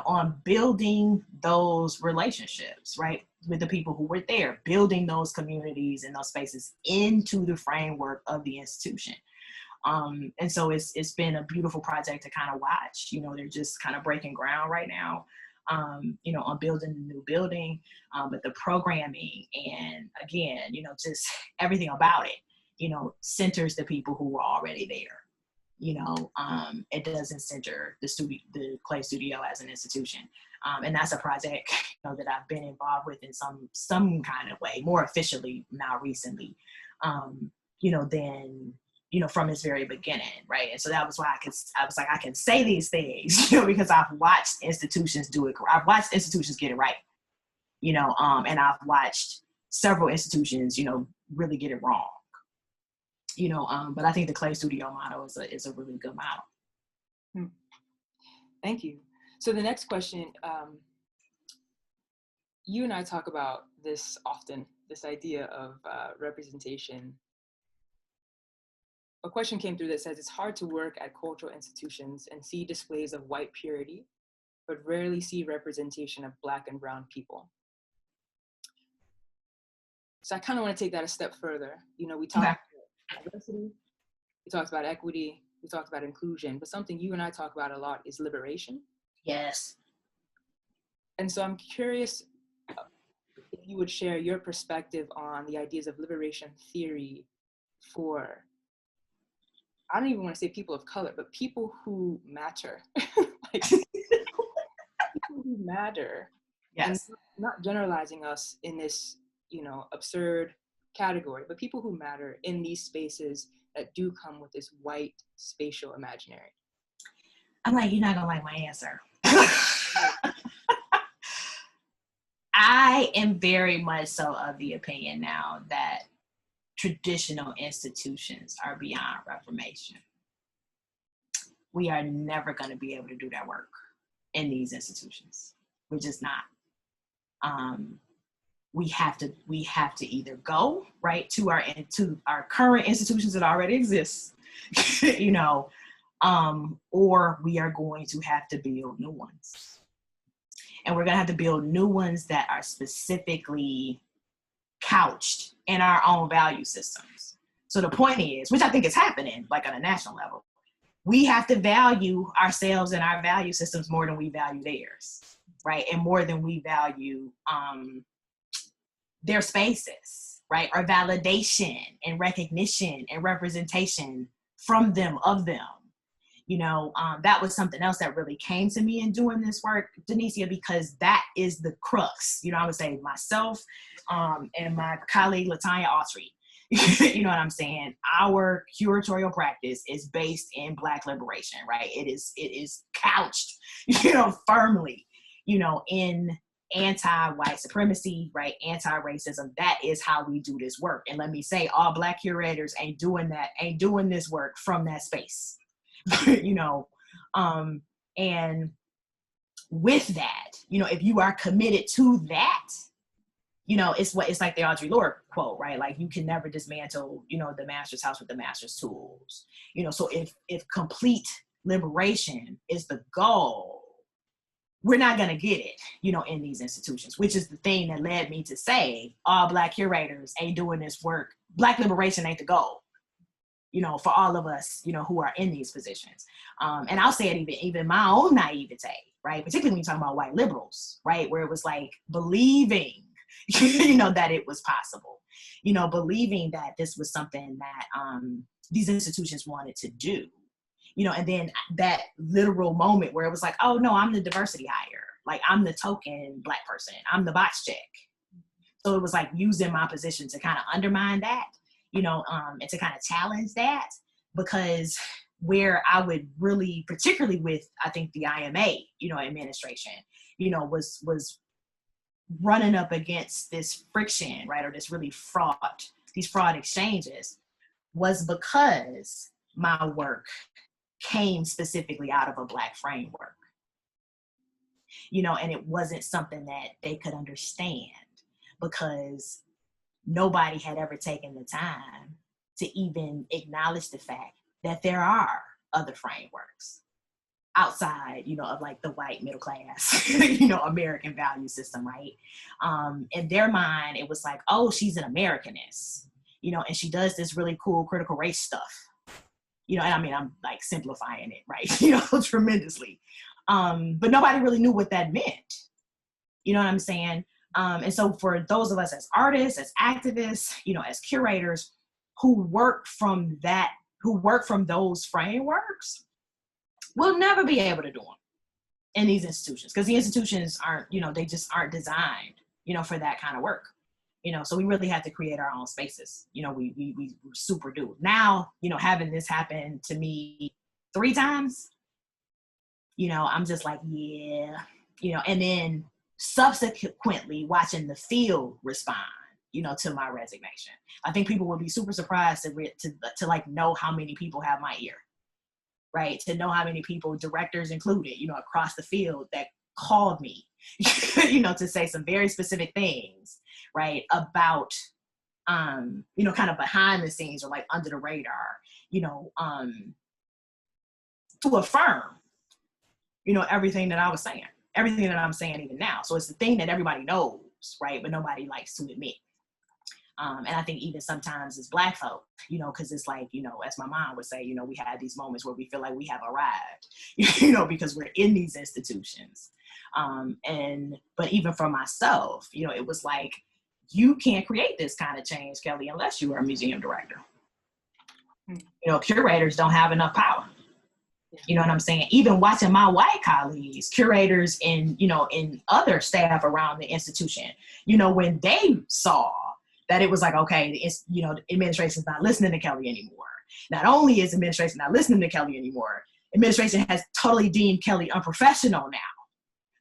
on building those relationships, right, with the people who were there, building those communities and those spaces into the framework of the institution. And so it's been a beautiful project to kind of watch. They're just kind of breaking ground right now, on building a new building, but the programming and again, just everything about it, centers the people who were already there. It doesn't center the Clay Studio as an institution. And that's a project that I've been involved with in some kind of way, more officially now recently, than from its very beginning, right? And so that was why I was like, I can say these things, because I've watched institutions do it. I've watched institutions get it right, and I've watched several institutions, really get it wrong. But I think the Clay Studio model is a really good model. Thank you. So the next question, you and I talk about this often, this idea of representation. A question came through that says, it's hard to work at cultural institutions and see displays of white purity, but rarely see representation of Black and brown people. So I kind of want to take that a step further. We talked about diversity, we talked about equity, we talked about inclusion, but something you and I talk about a lot is liberation. Yes. And so I'm curious if you would share your perspective on the ideas of liberation theory for, I don't even want to say people of color, but people who matter. Like, people who matter. Yes. And not generalizing us in this, absurd category, but people who matter in these spaces that do come with this white spatial imaginary. I'm like, you're not gonna like my answer. I am very much so of the opinion now that traditional institutions are beyond reformation. We are never going to be able to do that work in these institutions. We're just not. We have to either go right to our current institutions that already exist, or we are going to have to build new ones. And we're going to have to build new ones that are specifically couched in our own value systems. So the point is, which I think is happening like on a national level, we have to value ourselves and our value systems more than we value theirs, right? And more than we value their spaces, right? Or validation and recognition and representation from them, of them. That was something else that really came to me in doing this work, Danicia, because that is the crux. I would say myself and my colleague, Latanya Autry, you know what I'm saying? Our curatorial practice is based in Black liberation, right? It is couched, firmly, in anti-white supremacy, right? Anti-racism. That is how we do this work. And let me say, all Black curators ain't doing this work from that space. And with that, if you are committed to that, it's like the Audre Lorde quote, right? Like, you can never dismantle, the master's house with the master's tools. So if complete liberation is the goal, we're not going to get it, in these institutions, which is the thing that led me to say all Black curators ain't doing this work. Black liberation ain't the goal. For all of us, who are in these positions. And I'll say it even my own naivete, right? Particularly when you talk about white liberals, right? Where it was like believing that it was possible, believing that this was something that these institutions wanted to do, and then that literal moment where it was like, oh no, I'm the diversity hire. Like, I'm the token Black person. I'm the box check. So it was like using my position to kind of undermine that, and to kind of challenge that, because where I would really, particularly with, I think, the IMA, administration, was running up against this friction, right? Or this really these fraud exchanges, was because my work came specifically out of a Black framework, and it wasn't something that they could understand, because nobody had ever taken the time to even acknowledge the fact that there are other frameworks outside, of like the white middle class, American value system, right? In their mind, it was like, oh, she's an Americanist, and she does this really cool critical race stuff, and I mean, I'm like simplifying it, right? Tremendously. But nobody really knew what that meant. You know what I'm saying? And so for those of us as artists, as activists, as curators who work from those frameworks, we'll never be able to do them in these institutions, because the institutions aren't, they just aren't designed, for that kind of work. So we really have to create our own spaces. We super do. Now, having this happen to me 3 times, I'm just like, yeah, and then subsequently watching the field respond, to my resignation. I think people will be super surprised to like know how many people have my ear, right? To know how many people, directors included, across the field, that called me, to say some very specific things, right? About, kind of behind the scenes or like under the radar, to affirm, everything that I was saying, everything that I'm saying even now. So it's the thing that everybody knows, right? But nobody likes to admit. And I think even sometimes as Black folk, because it's like, as my mom would say, we had these moments where we feel like we have arrived, because we're in these institutions. But even for myself, it was like, you can't create this kind of change, Kelly, unless you are a museum director. Curators don't have enough power. You know what I'm saying? Even watching my white colleagues, curators, and, and other staff around the institution, when they saw that it was like, okay, the administration's not listening to Kelly anymore. Not only is administration not listening to Kelly anymore, administration has totally deemed Kelly unprofessional now.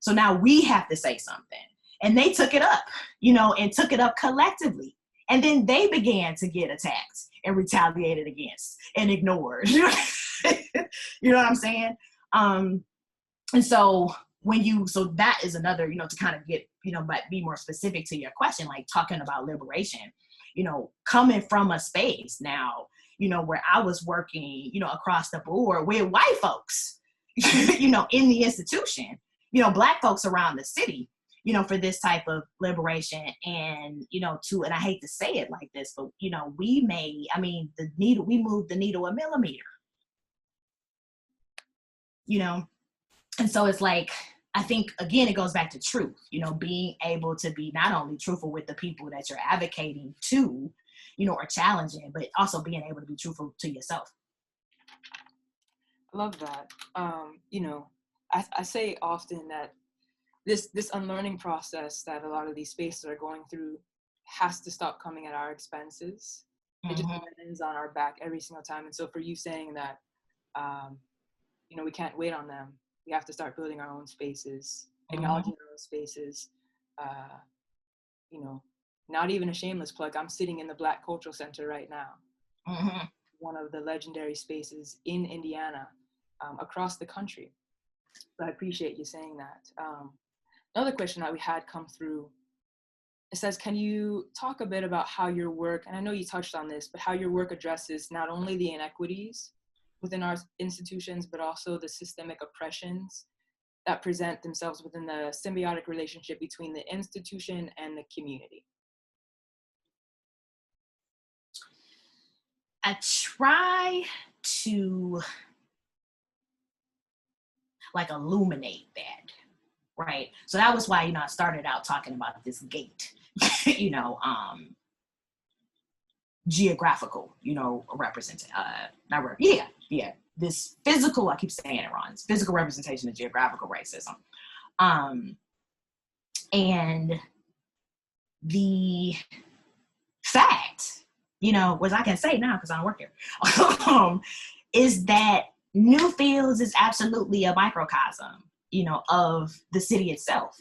So now we have to say something. And they took it up, and took it up collectively. And then they began to get attacked and retaliated against and ignored. You know what I'm saying? And so so that is another, to kind of get, but be more specific to your question, like talking about liberation, coming from a space now, where I was working, across the board with white folks, in the institution, Black folks around the city, for this type of liberation. And, and I hate to say it like this, but, we moved the needle a millimeter, and so it's like, I think, again, it goes back to truth, being able to be not only truthful with the people that you're advocating to, or challenging, but also being able to be truthful to yourself. I love that. I say often that this unlearning process that a lot of these spaces are going through has to stop coming at our expenses. It just ends on our back every single time. And so for you saying that, we can't wait on them. We have to start building our own spaces, acknowledging our own spaces. Not even a shameless plug. I'm sitting in the Black Cultural Center right now, one of the legendary spaces in Indiana, across the country. So I appreciate you saying that. Another question that we had come through, it says, can you talk a bit about how your work, and I know you touched on this, but how your work addresses not only the inequities within our institutions, but also the systemic oppressions that present themselves within the symbiotic relationship between the institution and the community? I try to like illuminate that, right? So that was why, I started out talking about this gate, you know, geographical, this physical, I keep saying it wrong, it's physical representation of geographical racism. And the fact, which I can say now because I don't work here, is that Newfields is absolutely a microcosm, of the city itself.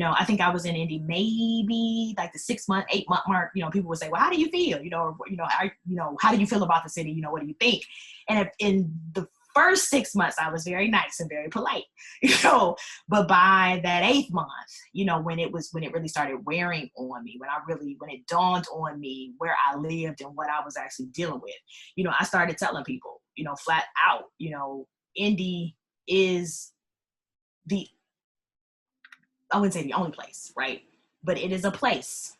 I think I was in Indy maybe like the 6-month, 8-month mark. People would say, well, how do you feel? How do you feel about the city? What do you think? And in the first 6 months, I was very nice and very polite, but by that 8th month, when it really started wearing on me, when it dawned on me where I lived and what I was actually dealing with, I started telling people, flat out, Indy is I wouldn't say the only place, right? But it is a place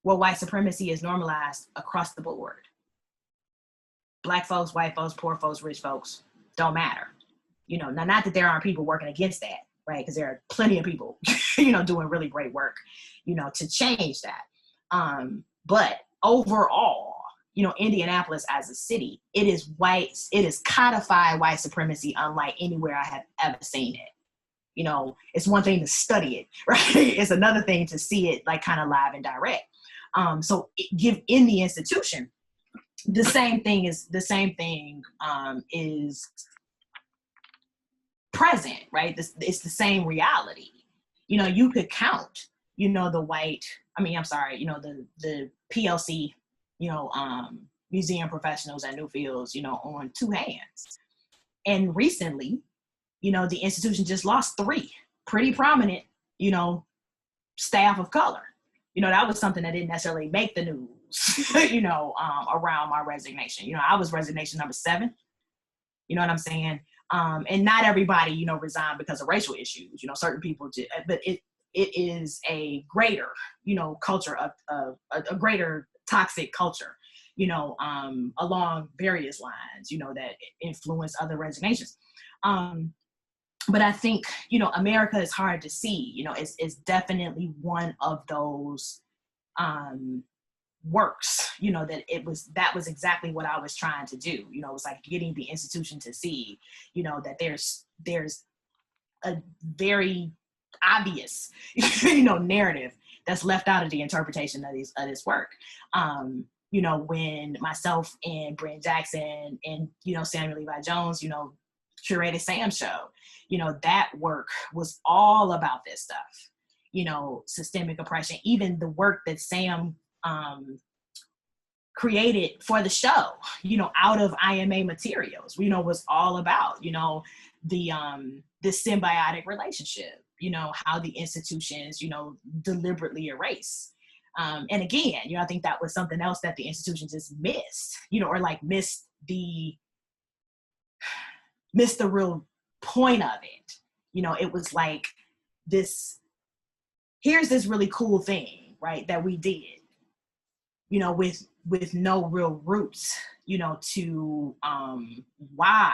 where white supremacy is normalized across the board. Black folks, white folks, poor folks, rich folks, don't matter. Now, not that there aren't people working against that, right? Because there are plenty of people, doing really great work, to change that. But overall, Indianapolis as a city, it is codified white supremacy unlike anywhere I have ever seen it. It's one thing to study it, right? It's another thing to see it like kind of live and direct. So give in the institution, the same thing is present, right? It's the same reality. You could count, the PLC, museum professionals at Newfields, on 2 hands. And recently, the institution just lost 3 pretty prominent, staff of color. That was something that didn't necessarily make the news, around my resignation. I was resignation number 7. You know what I'm saying? And not everybody, resigned because of racial issues. Certain people did, but it is a greater, culture of a greater toxic culture, along various lines, that influence other resignations. But I think, America is hard to see, it's definitely one of those works, that was exactly what I was trying to do. It was like getting the institution to see, that there's a very obvious, narrative that's left out of the interpretation of this work. When myself and Brent Jackson and, Samuel Levi Jones, curated Sam's show, that work was all about this stuff, systemic oppression. Even the work that Sam created for the show, out of IMA materials, was all about, the symbiotic relationship, how the institutions, deliberately erase. And again, I think that was something else that the institution just missed, or like missed the real point of it. It was like here's this really cool thing, right, that we did, with no real roots, to why,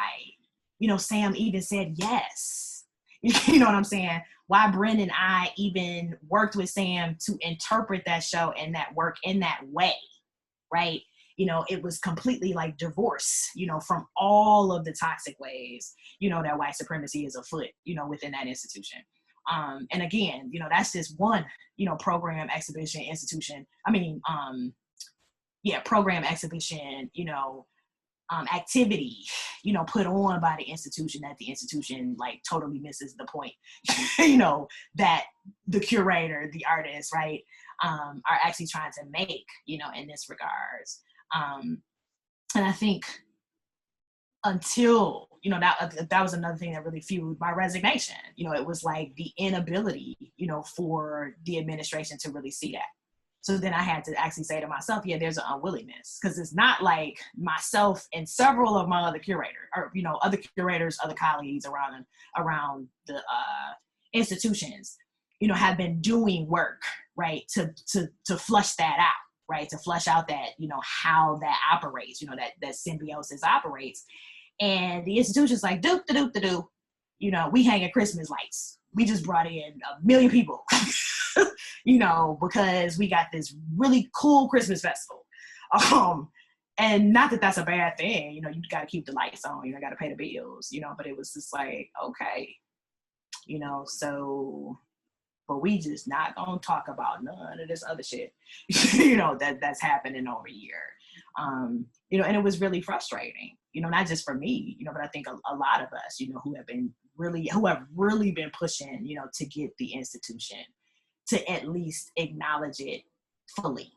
Sam even said yes. You know what I'm saying? Why Brent and I even worked with Sam to interpret that show and that work in that way, right? It was completely like divorce, from all of the toxic ways, that white supremacy is afoot, within that institution. And again, that's just one, program, exhibition, institution. Program, exhibition, activity, put on by the institution that the institution like totally misses the point, that the curator, the artist, right, are actually trying to make, in this regards. And I think until, that was another thing that really fueled my resignation. It was like the inability, for the administration to really see that. So then I had to actually say to myself, yeah, there's an unwillingness, because it's not like myself and several of my other curators, or, other curators, other colleagues around the institutions, have been doing work, right, to flush that out. Right, to flush out that, how that operates, that symbiosis operates. And the institution's like, we hanging Christmas lights. We just brought in 1 million people, because we got this really cool Christmas festival. And not that that's a bad thing, you got to keep the lights on, you got to pay the bills, but it was just like, okay, so, but we just not gonna talk about none of this other shit, that's happening over here. And it was really frustrating, not just for me, but I think a lot of us, who have really been pushing, to get the institution to at least acknowledge it fully.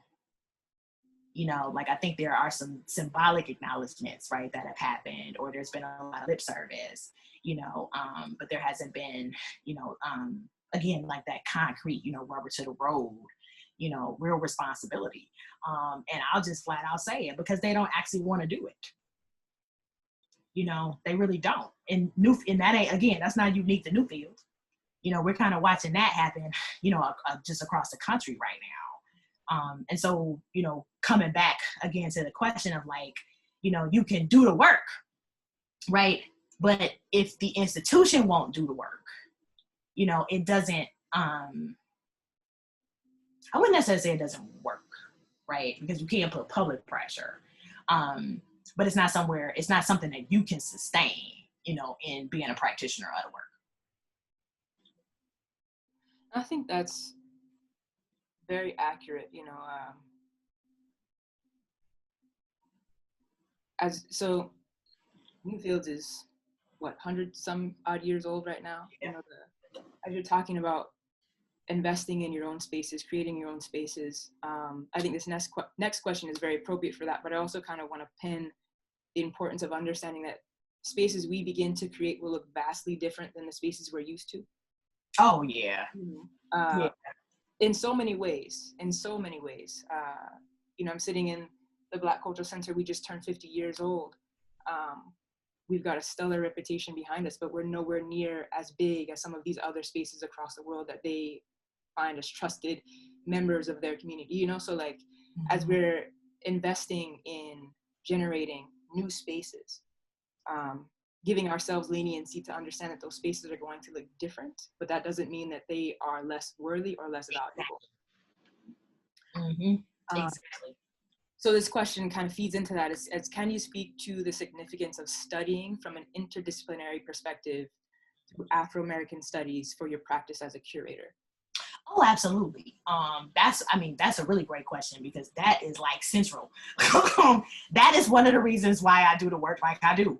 I think there are some symbolic acknowledgments, right, that have happened, or there's been a lot of lip service, but there hasn't been, again, like that concrete, rubber to the road, real responsibility. And I'll just flat out say it, because they don't actually want to do it. They really don't. And that ain't, again, that's not unique to Newfield. We're kind of watching that happen, just across the country right now. And so, coming back again to the question of like, you can do the work, right? But if the institution won't do the work, it doesn't, I wouldn't necessarily say it doesn't work, right? Because you can't put public pressure. But it's not something that you can sustain, in being a practitioner of the work. I think that's very accurate, so Newfields is what, 100 some odd years old right now. Yeah. As you're talking about investing in your own spaces, creating your own spaces, I think this next question is very appropriate for that, but I also kind of want to pin the importance of understanding that spaces we begin to create will look vastly different than the spaces we're used to. Oh yeah. Yeah. In so many ways. I'm sitting in the Black Cultural Center. We just turned 50 years old. We've got a stellar reputation behind us, but we're nowhere near as big as some of these other spaces across the world that they find as trusted members of their community, So like, as we're investing in generating new spaces, giving ourselves leniency to understand that those spaces are going to look different, but that doesn't mean that they are less worthy or less valuable. Exactly. So this question kind of feeds into that. As can you speak to the significance of studying from an interdisciplinary perspective through Afro-American studies for your practice as a curator? Oh, absolutely. That's a really great question, because that is like central. That is one of the reasons why I do the work like I do.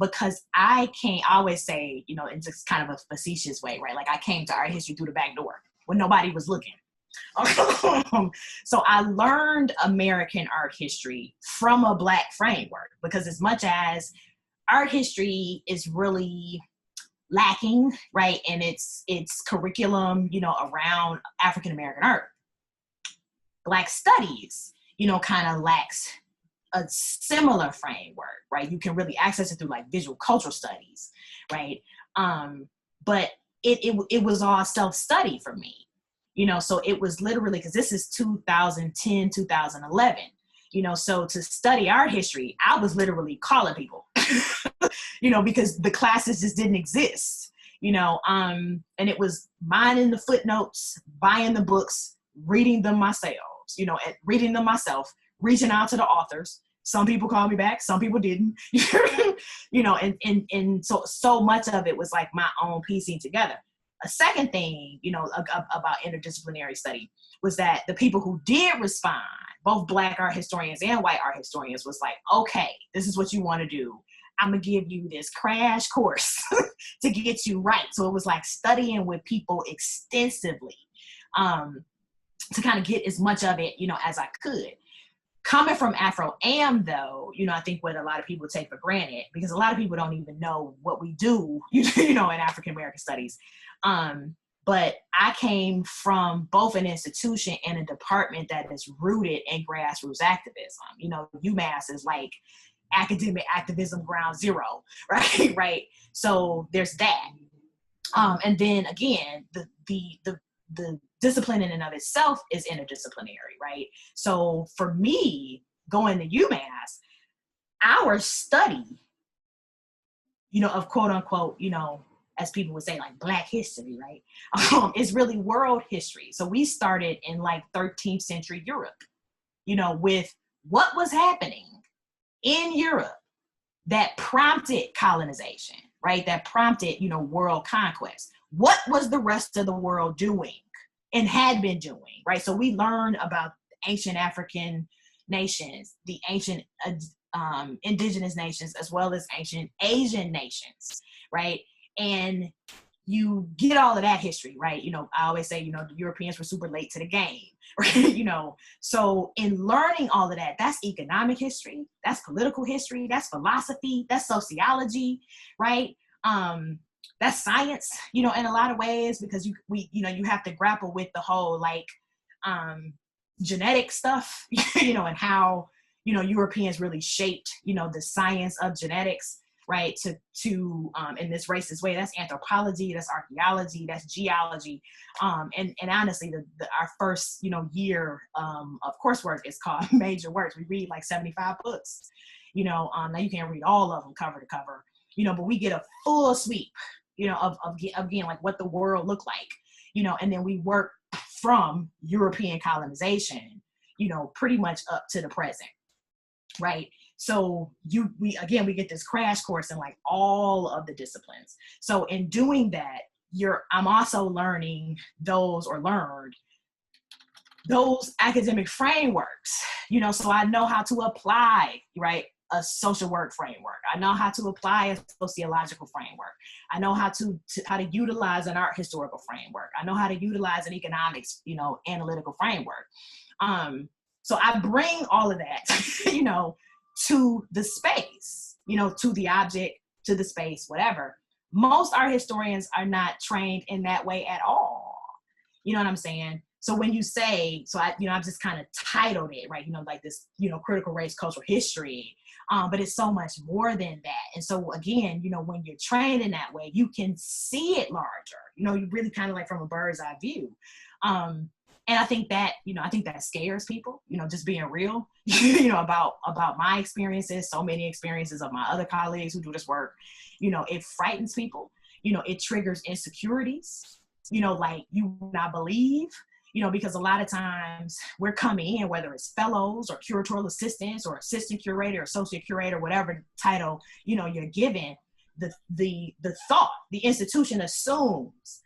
Because I always say, in just kind of a facetious way, right? Like, I came to art history through the back door when nobody was looking. So I learned American art history from a Black framework, because as much as art history is really lacking, right, and its curriculum, around African American art, Black studies, kind of lacks a similar framework, right? You can really access it through like visual cultural studies, right? But it was all self-study for me, so it was literally, because this is 2010, 2011, so to study art history, I was literally calling people, because the classes just didn't exist, and it was mining the footnotes, buying the books, reading them myself, reaching out to the authors. Some people called me back, some people didn't, and so much of it was like my own piecing together. A second thing, about interdisciplinary study was that the people who did respond, both Black art historians and white art historians, was like, okay, this is what you want to do. I'm going to give you this crash course to get you right. So it was like studying with people extensively, to kind of get as much of it, as I could. Coming from Afro-Am, though, I think what a lot of people take for granted, because a lot of people don't even know what we do, in African American studies. But I came from both an institution and a department that is rooted in grassroots activism. UMass is like academic activism ground zero, right? Right. So there's that. And then again, the discipline in and of itself is interdisciplinary, right? So for me, going to UMass, our study, of quote unquote, as people would say, like Black history, right? It's really world history. So we started in like 13th century Europe, with what was happening in Europe that prompted colonization, right? That prompted, world conquest. What was the rest of the world doing and had been doing, right? So we learned about ancient African nations, the ancient indigenous nations, as well as ancient Asian nations, right? And you get all of that history, right? I always say, the Europeans were super late to the game, right? So in learning all of that, that's economic history, that's political history, that's philosophy, that's sociology, right? That's science, in a lot of ways, because you have to grapple with the whole genetic stuff, and how, Europeans really shaped, the science of genetics, right? To in this racist way. That's anthropology, that's archaeology, that's geology. And honestly, our first, year of coursework is called major works. We read like 75 books, now you can't read all of them cover to cover, but we get a full sweep, of again, like what the world looked like, and then we work from European colonization, pretty much up to the present, right? So we get this crash course in like all of the disciplines. So in doing that, I'm also learned those academic frameworks, so I know how to apply, right, a social work framework. I know how to apply a sociological framework. I know how to utilize an art historical framework. I know how to utilize an economics, analytical framework. So I bring all of that, to the space, to the object, to the space, whatever. Most art historians are not trained in that way at all. You know what I'm saying? So when you say, I've just kind of titled it, right? Like this, critical race cultural history, but it's so much more than that. And so again, when you're trained in that way, you can see it larger, you really kind of like from a bird's eye view. And I think that, scares people, just being real, about my experiences, so many experiences of my other colleagues who do this work, it frightens people, it triggers insecurities, like you would not believe, because a lot of times we're coming in, whether it's fellows or curatorial assistants or assistant curator or associate curator, whatever title, you're given, the thought, the institution assumes,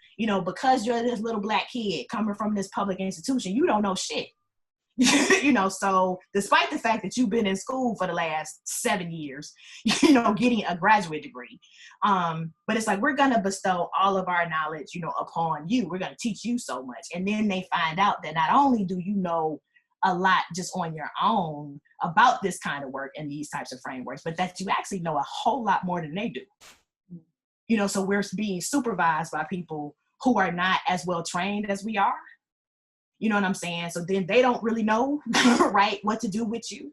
because you're this little Black kid coming from this public institution, you don't know shit. So despite the fact that you've been in school for the last 7 years, getting a graduate degree, but it's like, we're going to bestow all of our knowledge, upon you. We're going to teach you so much. And then they find out that not only do you know a lot just on your own about this kind of work and these types of frameworks, but that you actually know a whole lot more than they do. So we're being supervised by people who are not as well trained as we are. You know what I'm saying? So then they don't really know, right, what to do with you.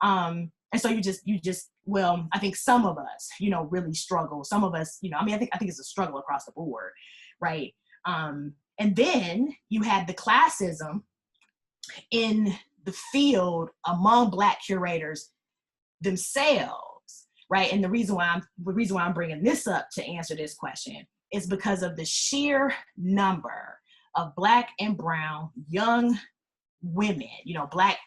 And so you just, well, I think some of us, really struggle. Some of us, I think it's a struggle across the board, right? And then you had the classism in the field among Black curators themselves, right? And the reason why I'm bringing this up to answer this question is because of the sheer number of Black and brown young women, Black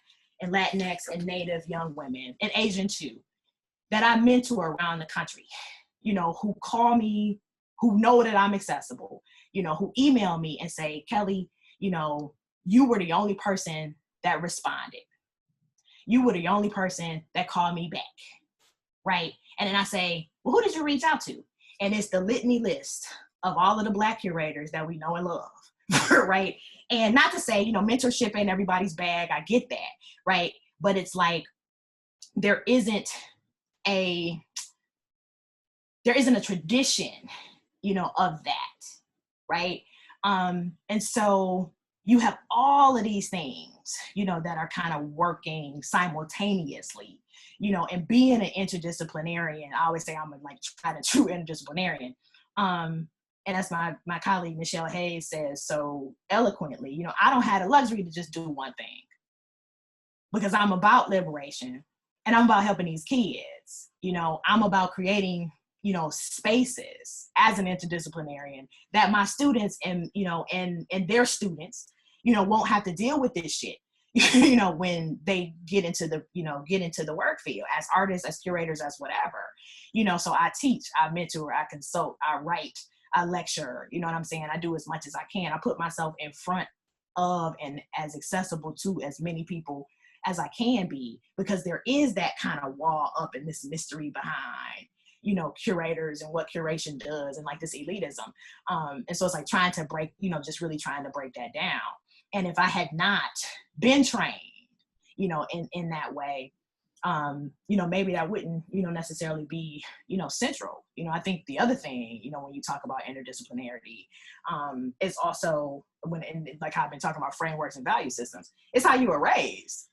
and Latinx and Native young women, and Asian too, that I mentor around the country, who call me, who know that I'm accessible, who email me and say, Kelly, you were the only person that responded. You were the only person that called me back, right? And then I say, well, who did you reach out to? And it's the litany list of all of the Black curators that we know and love. Right? And not to say, mentorship ain't everybody's bag. I get that, right? But it's like, there isn't a tradition, of that, right? And so you have all of these things, that are kind of working simultaneously, and being an interdisciplinarian. I always say I'm a true interdisciplinarian. And as my colleague, Michelle Hayes, says so eloquently, I don't have the luxury to just do one thing, because I'm about liberation and I'm about helping these kids. I'm about creating spaces as an interdisciplinarian that my students and their students won't have to deal with this shit when they get into the work field as artists, as curators, as whatever. So I teach, I mentor, I consult, I write, I lecture, you know what I'm saying? I do as much as I can. I put myself in front of and as accessible to as many people as I can be, because there is that kind of wall up and this mystery behind curators and what curation does and like this elitism. And so it's like trying to break, just really trying to break that down. And if I had not been trained, in that way, maybe that wouldn't, necessarily be, central. I think the other thing, when you talk about interdisciplinarity, is also like how I've been talking about frameworks and value systems, it's how you were raised,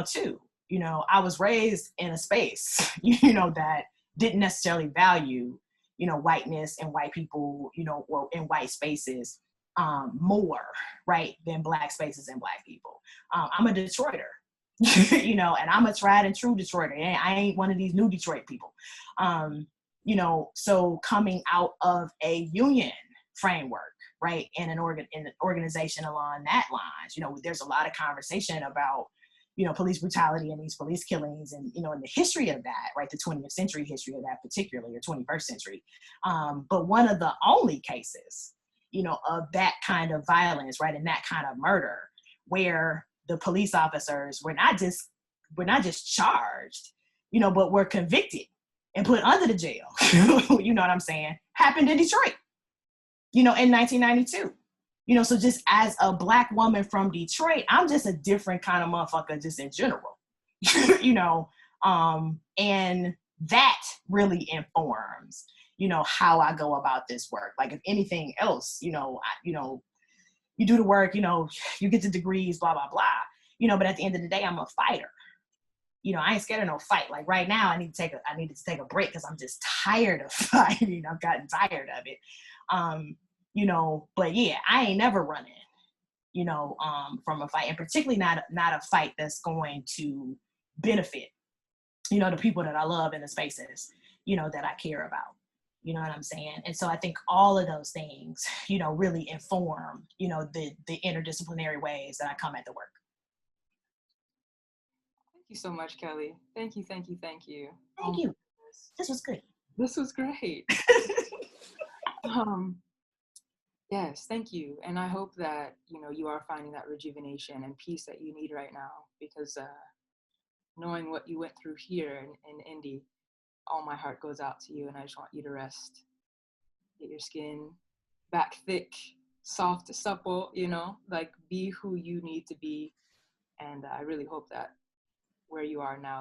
too. I was raised in a space, that didn't necessarily value, whiteness and white people, or in white spaces, more, right, than Black spaces and Black people. I'm a Detroiter, and I'm a tried and true Detroiter. I ain't one of these new Detroit people. So coming out of a union framework, right, and an organization along that lines, there's a lot of conversation about, police brutality and these police killings and, in the history of that, right, the 20th century history of that particularly, or 21st century. But one of the only cases, of that kind of violence, right, and that kind of murder, where the police officers were not just charged, but were convicted and put under the jail, you know what I'm saying, happened in Detroit, in 1992. So just as a Black woman from Detroit, I'm just a different kind of motherfucker just in general, and that really informs, how I go about this work. Like if anything else, you do the work, you get the degrees, blah, blah, blah, but at the end of the day, I'm a fighter. I ain't scared of no fight. Like right now, I needed to take a break because I'm just tired of fighting. I've gotten tired of it. But yeah, I ain't never running, from a fight, and particularly not a fight that's going to benefit, the people that I love in the spaces, that I care about. You know what I'm saying? And so I think all of those things, really inform, the interdisciplinary ways that I come at the work. Thank you so much, Kelly. Thank you, thank you, thank you. Thank you. This was good. This was great. Yes, thank you. And I hope that, you are finding that rejuvenation and peace that you need right now, because knowing what you went through here in Indy, all my heart goes out to you, and I just want you to rest. Get your skin back thick, soft, supple, like be who you need to be. And I really hope that where you are now